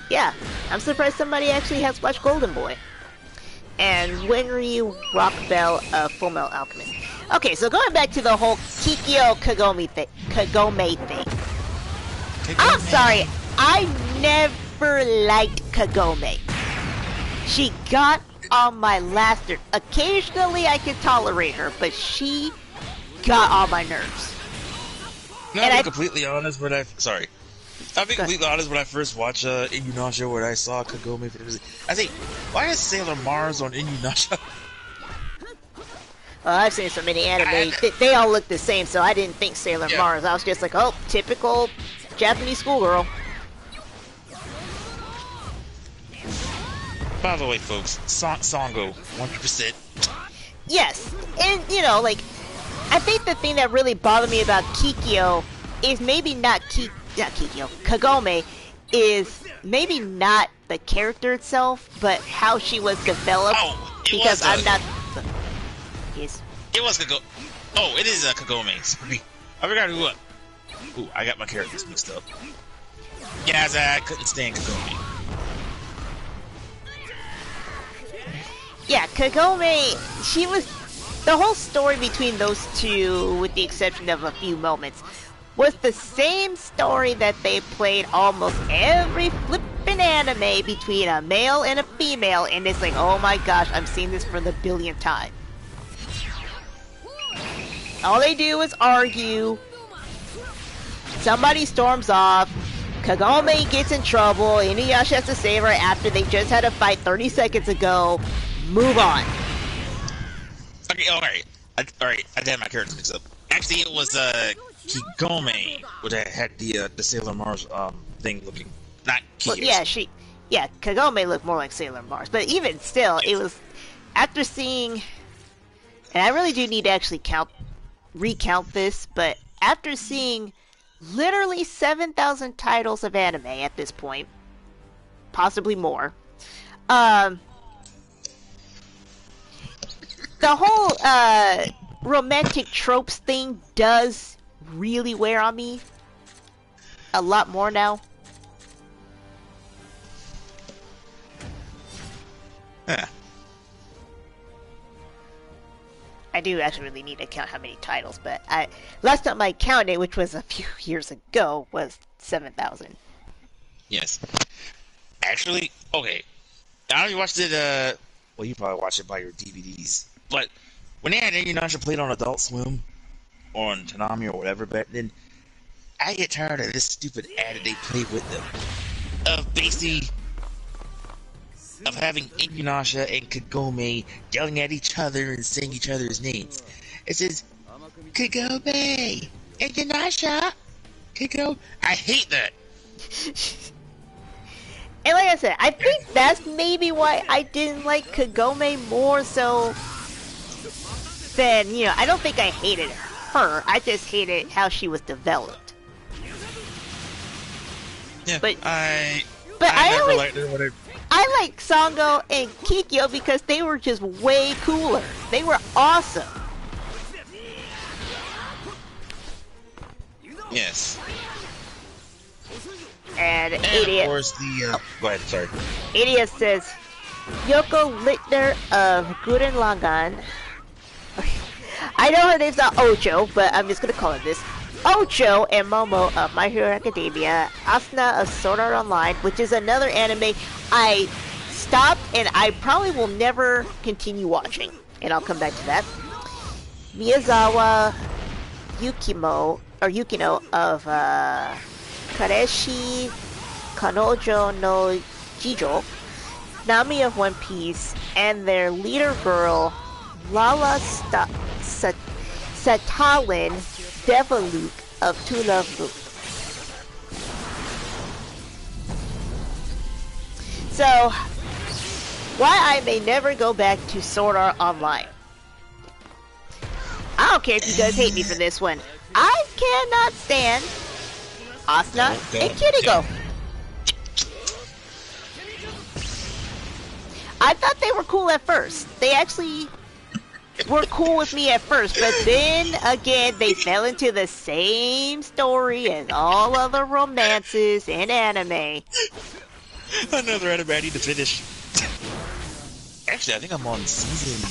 Yeah, I'm surprised somebody actually has watched Golden Boy. And Wenryu Rockbell of Fullmetal Alchemist. Okay, so going back to the whole Kikyo Kagome thing. I'm sorry, I never liked Kagome. She got on my last nerve. Occasionally I could tolerate her, but she got on my nerves. No, I'll be completely honest, but I'll be completely honest, when I first watched Inuyasha, where I saw Kagome for the first time, I think, why is Sailor Mars on Inuyasha? Well, I've seen so many anime, they all look the same, so I didn't think Sailor Mars. I was just like, oh, typical Japanese schoolgirl. By the way, folks, Sango, 100%. Yes, and, you know, like, I think the thing that really bothered me about Kikyo is maybe not Kagome is maybe not the character itself, but how she was developed. Oh, because I'm not. Yes. It was Kagome. Oh, it is Kagome. Sorry, I forgot who. Ooh, I got my characters mixed up. Yeah, I couldn't stand Kagome. Yeah, Kagome. She was the whole story between those two, with the exception of a few moments, was the same story that they played almost every flippin' anime between a male and a female, and it's like, oh my gosh, I'm seeing this for the billionth time. All they do is argue, somebody storms off, Kagome gets in trouble, Inuyasha has to save her after they just had a fight 30 seconds ago, move on. Okay, alright, I had my characters mixed up. Actually, it was, Kagome, which I had the Sailor Mars thing looking, not Kyo's. Well, Kagome looked more like Sailor Mars, but even still, it was after seeing, and I really do need to actually recount this, but after seeing literally 7,000 titles of anime at this point, possibly more, the whole romantic tropes thing does really wear on me a lot more now. Yeah. I do actually really need to count how many titles, but last time I counted, which was a few years ago, was 7,000. Yes. Actually, okay. I know you watched it, well, you probably watched it by your DVDs, but when they had Inuyasha played on Adult Swim, on Toonami or whatever back then, I get tired of this stupid ad that they play with them. Of basically, of having Inuyasha and Kagome yelling at each other and saying each other's names. It says, Kagome, Inuyasha, Kagome. I hate that. And like I said, I think that's maybe why I didn't like Kagome more so than, you know, I don't think I hated her. I just hated how she was developed. Yeah, but I always liked her when I like Sango and Kikyo because they were just way cooler. They were awesome. Yes. And of Idiot. course the go ahead, sorry. Idiot says Yoko Littner of Gurren Lagann. I know her name's not Ocho, but I'm just gonna call her this. Ocho and Momo of My Hero Academia, Asuna of Sword Art Online, which is another anime I stopped and I probably will never continue watching, and I'll come back to that. Miyazawa Yukino of Kareshi Kanojo no Jijo, Nami of One Piece, and their leader girl, Lala Satalin Devaluke of To Love Luke. So, why I may never go back to Sword Art Online. I don't care if you guys hate me for this one. I cannot stand Asuna and Kiriko. I thought they were cool at first. They actually were cool with me at first, but then again, they fell into the same story as all other romances in anime. Another anime I need to finish. Actually, I think I'm on season...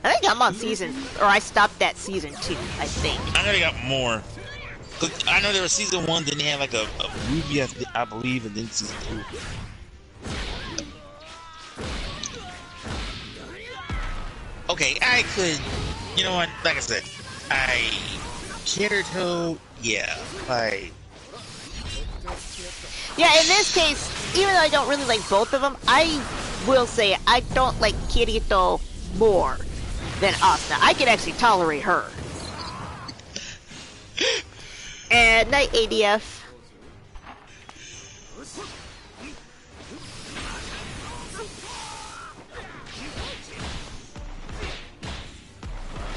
I think I'm on season... Or I stopped at season 2, I think. I know they got more. I know there was season 1, then they had like a movie, I believe, and then season 2. Okay, I could... You know what? Like I said, Kirito, yeah, Yeah, in this case, even though I don't really like both of them, I will say I don't like Kirito more than Asuna. I can actually tolerate her. And night ADF.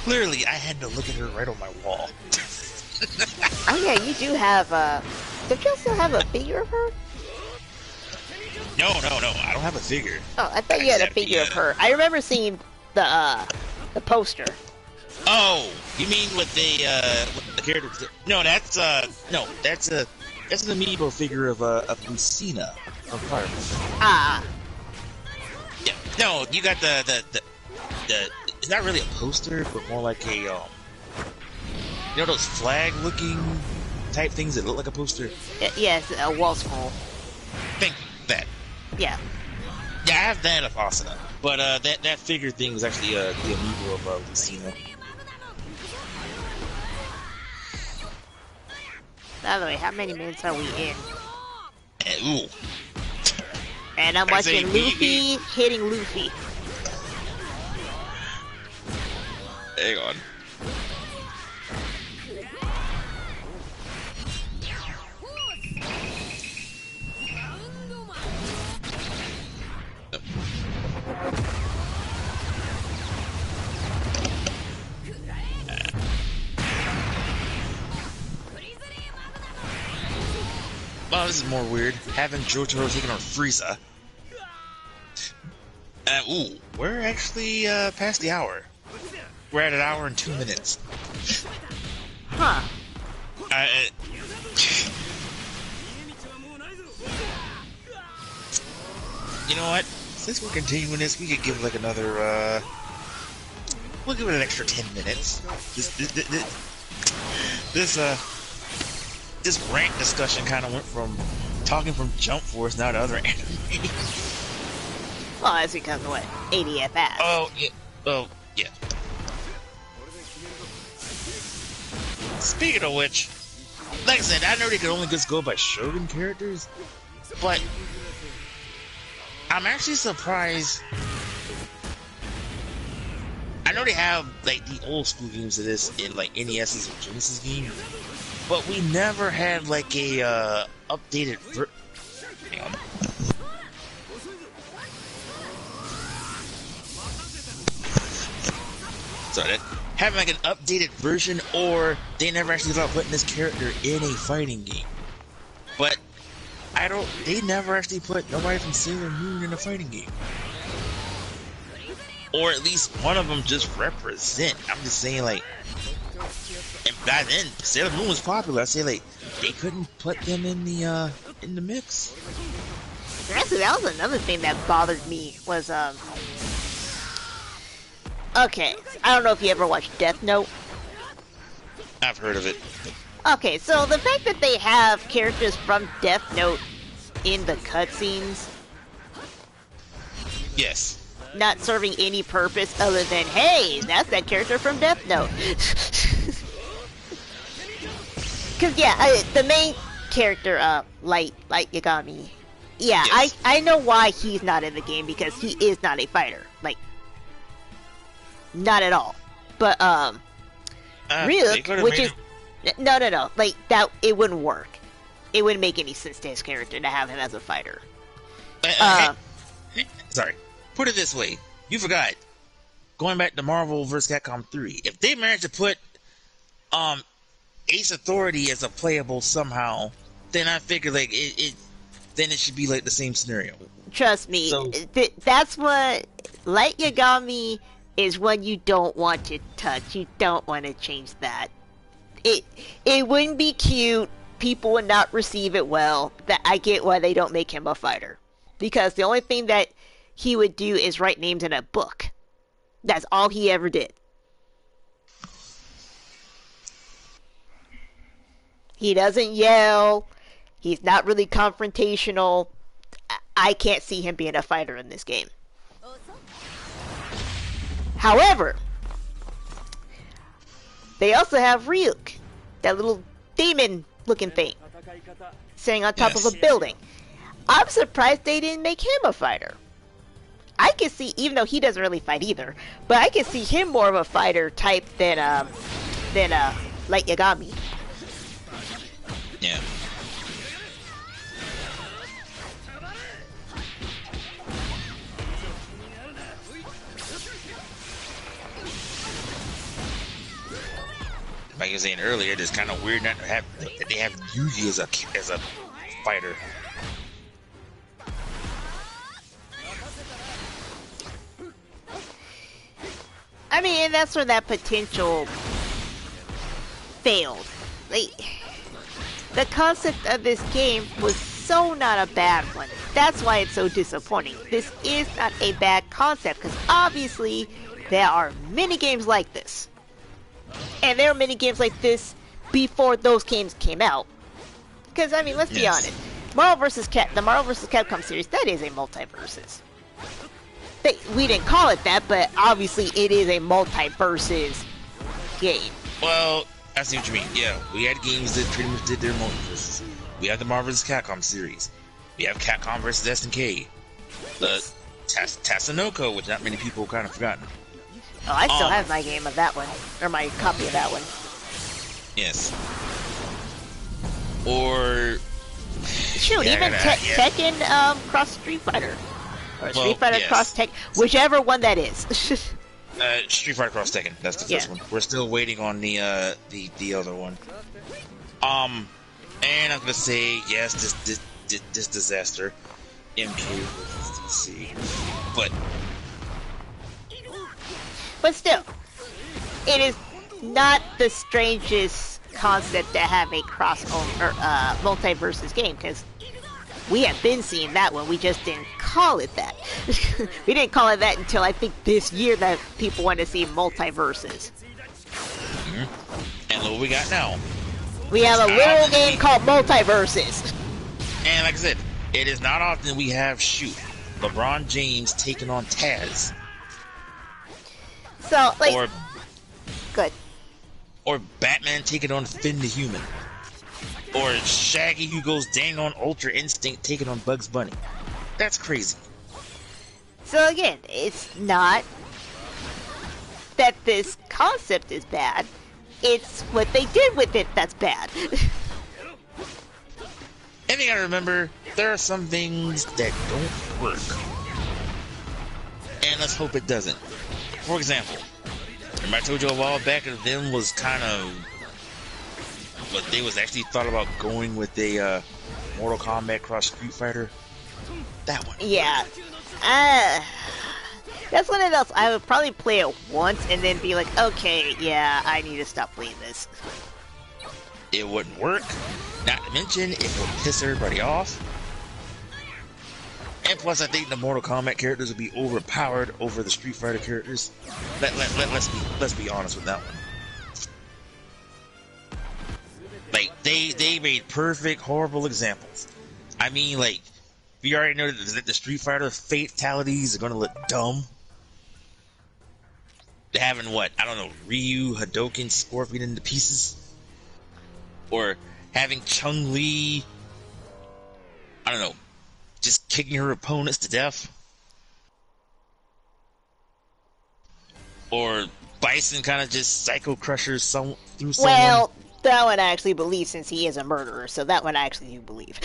Clearly, I had to look at her right on my wall. Oh yeah, you do have don't you also have a figure of her? No, I don't have a figure. Oh, I thought you had a figure of her. I remember seeing the poster. Oh, you mean with the character? No, that's an amiibo figure of Lucina from Firefox. Ah. Yeah, no, you got the it's not really a poster, but more like a you know those flag-looking type things that look like a poster. Yes, a wall scroll. Think that. Yeah. Yeah, I have that of Asuna, but that figure thing was actually the amiibo of Lucina. By the way, how many minutes are we in? Ooh. And I'm watching Luffy hitting Luffy. Hang on. Well, this is more weird. Having Jotaro taking on Frieza. Ooh, we're actually past the hour. We're at 1 hour and 2 minutes. Huh. You know what? Since we're continuing this, we could give like another, we'll give it an extra 10 minutes. This rank discussion kind of went from talking from Jump Force now to other anime. Well, that's because of what ADF asked. Oh, yeah. Oh, yeah. Speaking of which, like I said, I know they could only just go by Shogun characters, but I'm actually surprised. I know they have like the old school games of this in like NES's or Genesis game, but we never had like a updated hang on. Sorry, having like an updated version, or they never actually thought putting this character in a fighting game. But they never actually put nobody from Sailor Moon in a fighting game. Or at least one of them just represent. I'm just saying, like, and by then Sailor Moon was popular. I say like they couldn't put them in the mix. Actually, that was another thing that bothered me was okay, I don't know if you ever watched Death Note. I've heard of it. Okay, so the fact that they have characters from Death Note in the cutscenes, Yes. not serving any purpose other than, hey, that's that character from Death Note. Cause yeah, the main character, Light Yagami. Yeah, Yes. I know why he's not in the game because he is not a fighter. Like, not at all. But They Ryuk, could have which made is him. no, like that, it wouldn't work. It wouldn't make any sense to his character to have him as a fighter. Sorry. Put it this way. You forgot. Going back to Marvel vs. Capcom 3. If they managed to put Ace Authority as a playable somehow, then I figure like then it should be like the same scenario. Trust me, So, that's what Light Yagami is. One you don't want to touch. You don't want to change that. It wouldn't be cute. People would not receive it well. That I get why they don't make him a fighter, because the only thing that he would do is write names in a book. That's all he ever did. He doesn't yell. He's not really confrontational. I can't see him being a fighter in this game. However, they also have Ryuk, that little demon-looking thing, sitting on top of a building. I'm surprised they didn't make him a fighter. I can see, even though he doesn't really fight either, but I can see him more of a fighter type than Light Yagami. yeah. Like I was saying earlier, it's kind of weird not to have that they have Yuji as a fighter. I mean, and that's where that potential failed. Like, the concept of this game was so not a bad one. That's why it's so disappointing. This is not a bad concept, because obviously there are many games like this. And there are many games like this before those games came out. Because, I mean, let's be honest. The Marvel vs. Capcom series, that is a multiverses. We didn't call it that, but obviously it is a multiverses game. Well, I see what you mean. Yeah, we had games that pretty much did their multiverses. We have the Marvel vs. Capcom series. We have Capcom vs. SNK. The Tatsunoko, which not many people kind of forgotten. Oh, I still have my game of that one, or my copy of that one. Yes. Or shoot, even Tekken cross Street Fighter, or Street Fighter cross Tekken, whichever one that is. Street Fighter cross Tekken. That's the first one. We're still waiting on the other one. And I'm gonna say yes, this disaster, MK versus DC, but still, it is not the strangest concept to have a crossover multiverses game, because we have been seeing that one. We just didn't call it that. We didn't call it that until I think this year that people want to see multiverses. Mm-hmm. And look what we got now. We have a little game called Multiverses. And like I said, it is not often we have LeBron James taking on Taz. So, like, good. Or Batman taking on Finn the Human. Or Shaggy who goes dang on Ultra Instinct taking on Bugs Bunny. That's crazy. So again, it's not that this concept is bad. It's what they did with it that's bad. And you gotta remember, there are some things that don't work. And let's hope it doesn't. For example, remember I told you a while back that them was kind of... But they was actually thought about going with a Mortal Kombat cross Street Fighter. That one. Yeah. That's one of those, I would probably play it once and then be like, okay, yeah, I need to stop playing this. It wouldn't work. Not to mention, it would piss everybody off. And plus, I think the Mortal Kombat characters would be overpowered over the Street Fighter characters. Let's be honest with that one. Like, they made perfect, horrible examples. I mean, like, we already know that the Street Fighter fatalities are gonna look dumb. Having what? I don't know, Ryu, Hadoken, Scorpion into pieces. or having Chun-Li, I don't know, just kicking her opponents to death, or Bison kind of just psycho crushes through someone. Well, that one I actually believe since he is a murderer, so that one I actually do believe.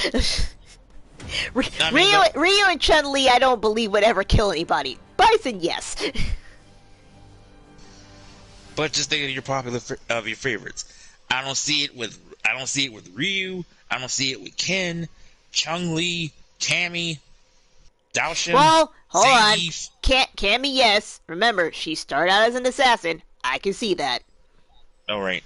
Ryu and Chun-Li I don't believe would ever kill anybody. Bison, yes. But just think of your favorites. I don't see it with Ryu. I don't see it with Ken, Chun-Li, Cammy, Daoshin. Well, hold Zangief. on. Cammy, yes. Remember, she started out as an assassin. I can see that. All right.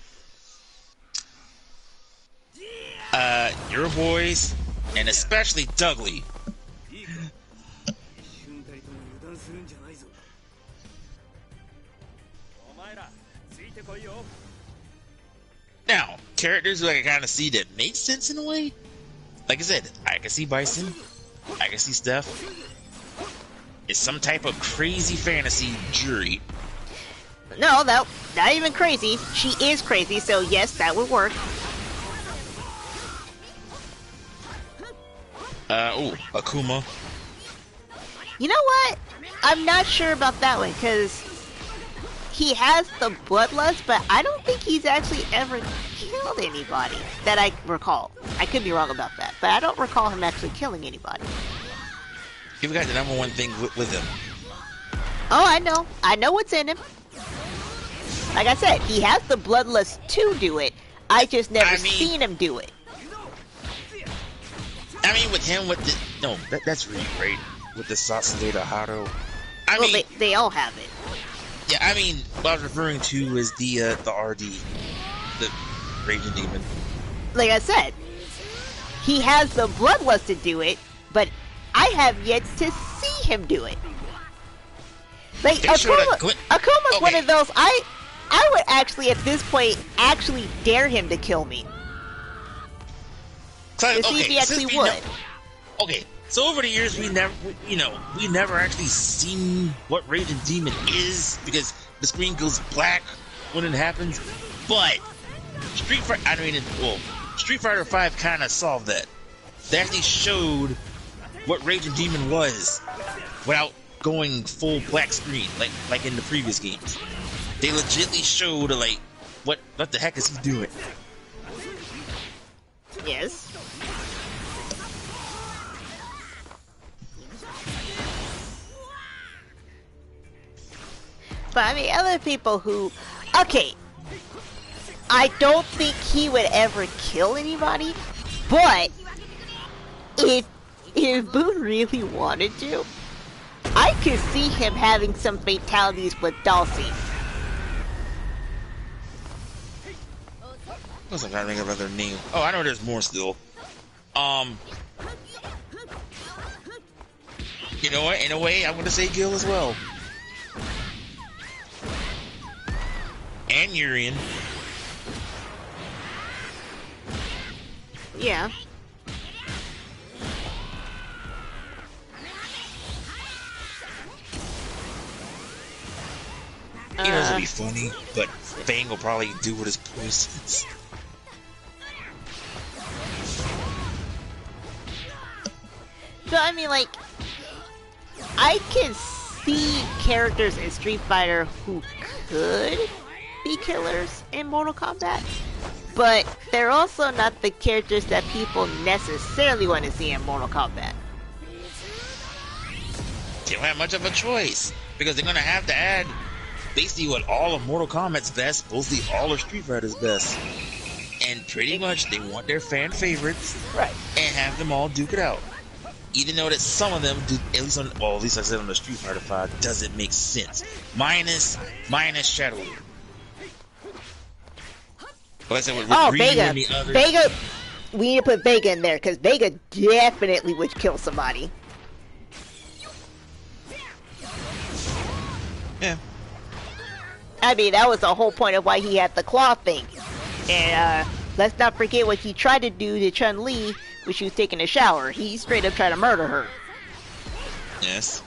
Your boys, and especially Dudley. Now, characters who I can kind of see that make sense in a way. Like I said, I can see Bison. I can see Steph. It's some type of crazy fantasy jury. No, not even crazy. She is crazy, so yes, that would work. Akuma. You know what? I'm not sure about that one, because he has the bloodlust, but I don't think he's actually ever killed anybody that I recall. I could be wrong about that, but I don't recall him actually killing anybody. You've got the number one thing with him. Oh, I know. I know what's in him. Like I said, he has the bloodlust to do it. I just never seen him do it. I mean, with him, that's really great. With the Sasuke de Hado. I mean, they all have it. Yeah, I mean, what I was referring to is the RD, the Raging Demon. Like I said, he has the bloodlust to do it, but I have yet to see him do it. Like, Akuma's one of those, I would actually, at this point, actually dare him to kill me. To see if he actually would. Okay, so over the years, we never actually seen what Raging Demon is, because the screen goes black when it happens. But Street Fighter V kind of solved that. They actually showed what Raging Demon was without going full black screen like in the previous games. They legitimately showed what the heck is he doing? Yes. But I mean, other people who, okay, I don't think he would ever kill anybody, but if Boone really wanted to, I could see him having some fatalities with Dulcie. I wasn't trying to think of other name. Oh, I know there's more still. You know what? In a way, I'm gonna say Gil as well. And Urien. Yeah. He knows it'll be funny, but Fang will probably do with his poisons. So I mean, like, I can see characters in Street Fighter who could be killers in Mortal Kombat, but they're also not the characters that people necessarily want to see in Mortal Kombat. They don't have much of a choice, because they're gonna have to add basically what all of Mortal Kombat's best, mostly all of Street Fighter's best. And pretty much they want their fan favorites, right, and have them all duke it out. Even though that some of them, at least I said on the Street Fighter 5, doesn't make sense. Minus Shadow Lord. But I said with Vega. And the others, Vega, we need to put Vega in there, because Vega definitely would kill somebody. Yeah. I mean, that was the whole point of why he had the claw thing. And let's not forget what he tried to do to Chun-Li when she was taking a shower. He straight up tried to murder her. Yes.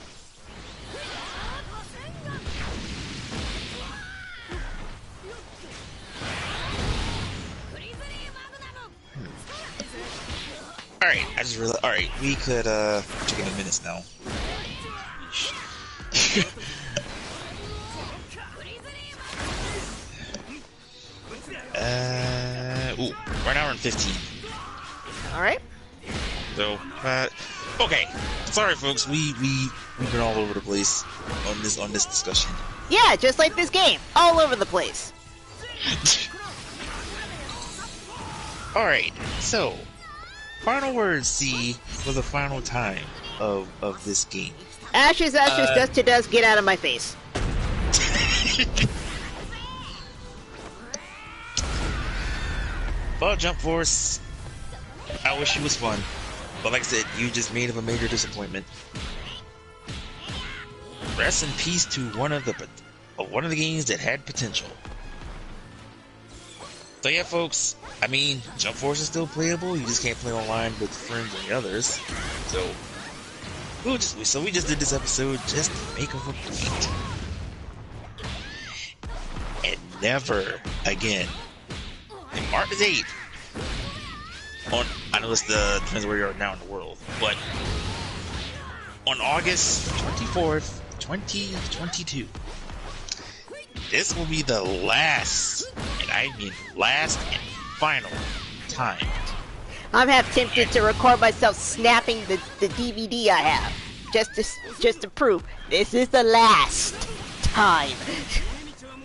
Alright, I just realized. Alright, we could, checking the minutes now. Ooh, 1 hour and 15. Alright. So, okay. Sorry, folks. We've been all over the place on this discussion. Yeah, just like this game, all over the place. All right. So, final words, C, for the final time of this game. Ashes, dust to dust. Get out of my face. Well, Jump Force, I wish it was fun, but like I said, you just made of a major disappointment. Rest in peace to one of the games that had potential. So yeah, folks, I mean, Jump Force is still playable. You just can't play online with friends and the others. So we just did this episode just to make a point, and never again. And March 8th. I know it's depends where you are now in the world, but on August 24th, 2022, this will be the last, and I mean last and final time. I'm half tempted to record myself snapping the DVD I have, just to prove this is the last time.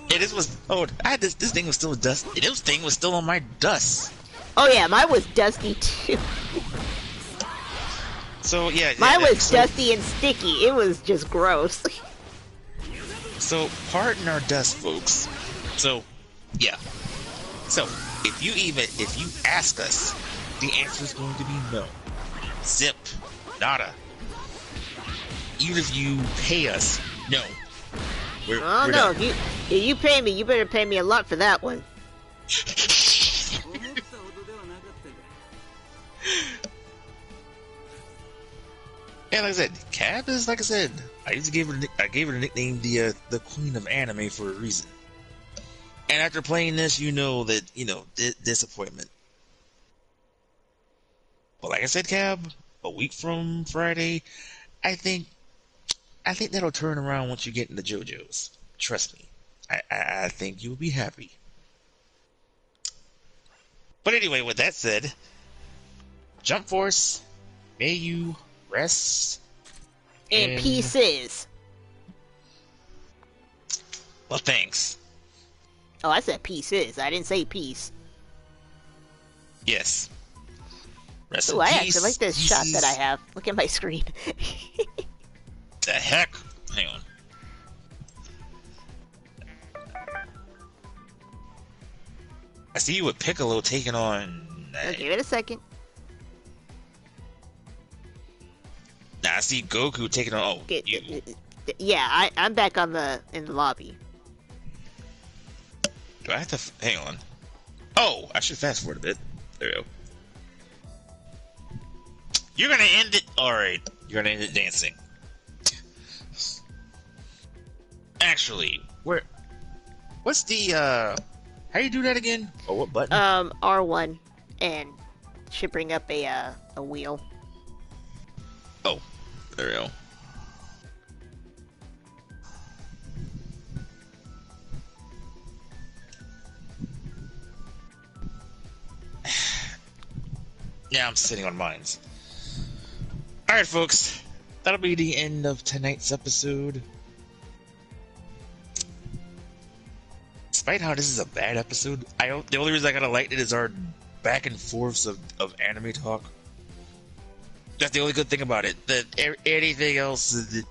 Yeah, this was. Oh, I had this thing was still dusty. This thing was still on my dust. Oh yeah, mine was dusty too. So yeah, mine was dusty and sticky. It was just gross. So pardon our dust, folks. So yeah. So if you ask us, the answer is going to be no. Zip, nada. Even if you pay us, no. We're no, done. if you pay me, you better pay me a lot for that one. Yeah, like I said, Cab is like I said. I gave her the nickname the Queen of Anime for a reason. And after playing this, you know that disappointment. But like I said, Cab, a week from Friday, I think that'll turn around once you get into JoJo's. Trust me, I think you'll be happy. But anyway, with that said, Jump Force, may you rest in pieces. Well, thanks. Oh, I said pieces. I didn't say peace. Yes. Rest Ooh, in I peace. actually like this shot that I have. Look at my screen. The heck? Hang on. I see you with Piccolo taking on. Give it a second. Nah, I see Goku taking on. Oh, you. Yeah, I'm back in the lobby. Do I have to hang on? Oh, I should fast forward a bit. There we go. You're gonna end it. All right, you're gonna end it dancing. Actually, what's the how you do that again? Oh, what button? R1, and should bring up a wheel. Oh, there we go. Yeah, I'm sitting on mines. Alright, folks. That'll be the end of tonight's episode. Despite how this is a bad episode, the only reason I kinda liked it is our back and forths of anime talk. That's the only good thing about it. That anything else is...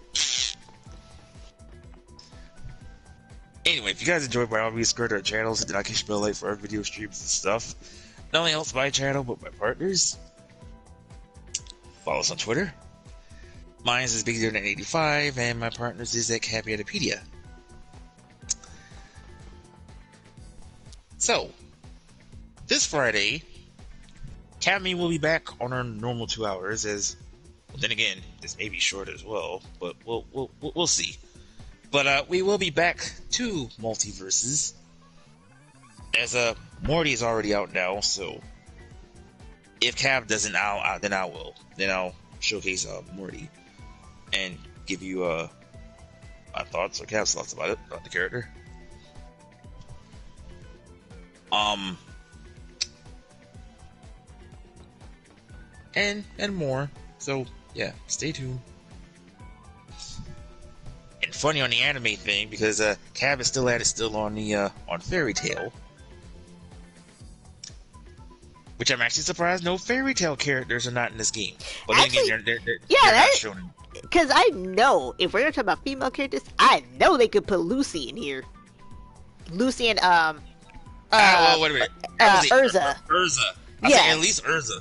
Anyway, if you guys enjoyed, by all means, subscribe to our channels and notification bell light for our video streams and stuff. Not only helps my channel, but my partners. Follow us on Twitter. Mine is BigDairNet85, and my partner's is at Cabiatopedia. So, this Friday, Cammy will be back on our normal 2 hours. As well, then again, this may be short as well, but we'll see. But we will be back to Multiverses, as Morty is already out now, so if Cab doesn't, then I will. Then I'll showcase Morty and give you my thoughts or Cab's thoughts about the character. And more. So yeah, stay tuned. And funny on the anime thing, because Cab is still on the on Fairy Tail, which I'm actually surprised no Fairy Tail characters are not in this game. But Actually, then again, they're yeah, not shown. because I know if we're gonna talk about female characters, I know they could put Lucy in here. Lucy and well, wait a minute. Urza. Urza. Yeah, at least Urza.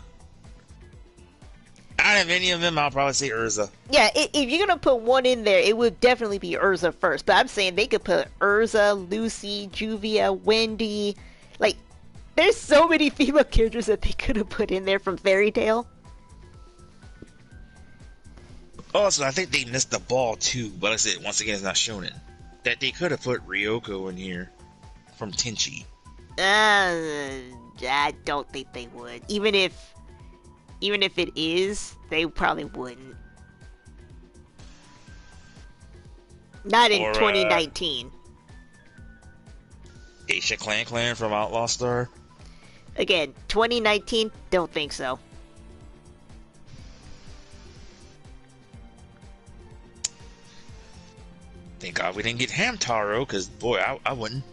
Out of any of them, I'll probably say Urza. Yeah, if you're gonna put one in there, it would definitely be Urza first. But I'm saying they could put Urza, Lucy, Juvia, Wendy. Like, there's so many female characters that they could have put in there from Fairy Tail. Also, I think they missed the ball too. But like I said, once again, it's not shown in that they could have put Ryoko in here from Tenchi. I don't think they would. Even if it is, they probably wouldn't. Not in 2019. Aisha Clan from Outlaw Star. Again, 2019, don't think so. Thank God we didn't get Hamtaro, because boy, I wouldn't.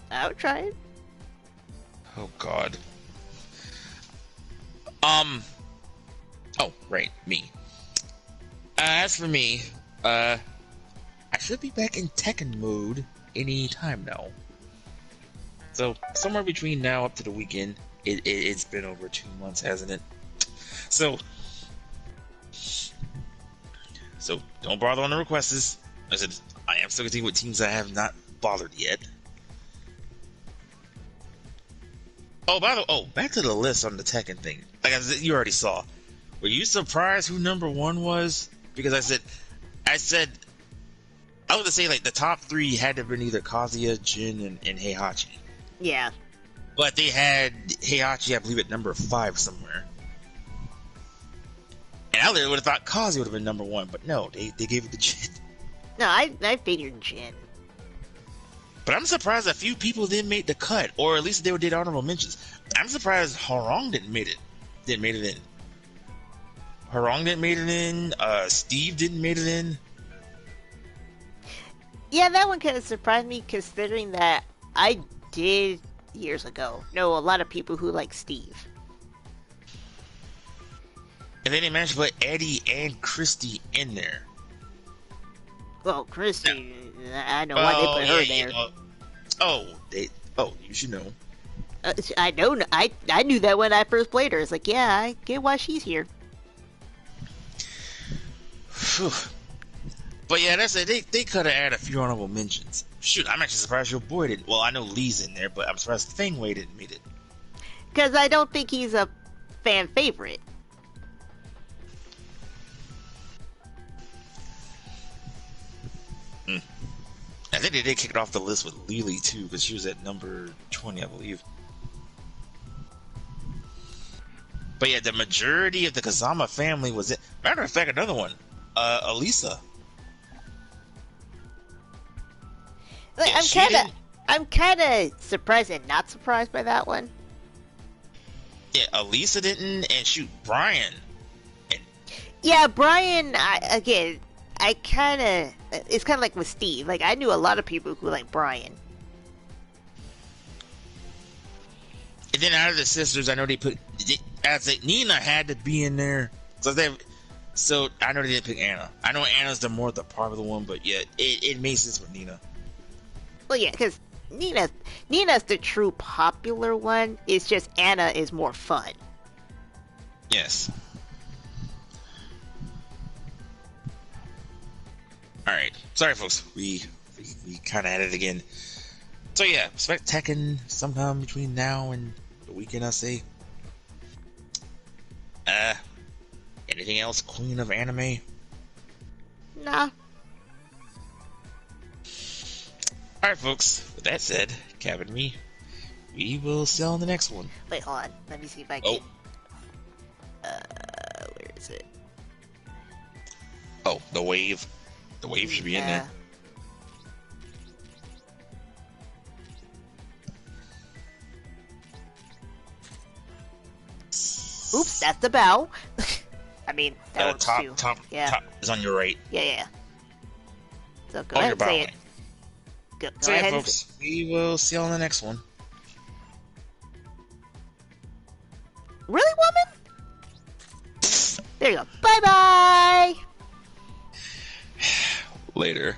I would try it. Oh God. Oh, right, me. As for me, I should be back in Tekken mode any time now. So, somewhere between now up to the weekend, it's been over 2 months, hasn't it? So don't bother on the requests. I said, I am still continuing with teams I have not bothered yet. Oh, back to the list on the Tekken thing. Like I said, you already saw. Were you surprised who number 1 was? Because I said, I was gonna say like the top 3 had to have been either Kazuya, Jin, and Heihachi. Yeah. But they had Heihachi, I believe, at number 5 somewhere. And I literally would have thought Kazuya would have been number 1, but no, they gave it to Jin. No, I figured Jin. But I'm surprised a few people didn't make the cut, or at least they did honorable mentions. I'm surprised Harong didn't make it in. Harong didn't make it in. Steve didn't make it in. Yeah, that one kind of surprised me, considering that I did years ago know a lot of people who like Steve. And then they managed to put Eddie and Christy in there. Well, Christy, I know why they put her there. You should know. I know. I knew that when I first played her. It's like, yeah, I get why she's here. But yeah, that's it. They could have added a few honorable mentions. Shoot, I'm actually surprised your boy didn't. Well, I know Lee's in there, but I'm surprised Fengwei didn't meet it. Because I don't think he's a fan favorite. I think they did kick it off the list with Lily too, because she was at number 20, I believe. But yeah, the majority of the Kazama family was it. Matter of fact, another one, Elisa. Like, Yeah, I'm kind of surprised and not surprised by that one. Yeah, Elisa didn't, and shoot, Brian. Yeah, Brian. It's kind of like with Steve. Like, I knew a lot of people who like Brian. And then out of the sisters, I know they put. Nina had to be in there. So I know they didn't pick Anna. I know Anna's the more the popular one, but yeah, it made sense with Nina. Well, yeah, because Nina's the true popular one. It's just Anna is more fun. Yes. Alright. Sorry, folks. We kind of had it again. So, yeah. Expect Tekken sometime between now and the weekend, I say. Anything else, Queen of Anime? Nah. Alright, folks. With that said, Cap and me, we will see on the next one. Wait, hold on. Let me see if I Oh. can. Where is it? Oh, the wave. The wave should be in there. Oops, that's the bell. I mean, that works top, too. top, Yeah. top is on your right. Yeah. So go Oh, ahead you're and say it. bowing. Go So yeah, ahead and folks, we will see you on the next one. Really, woman? There you go. Bye-bye! Later.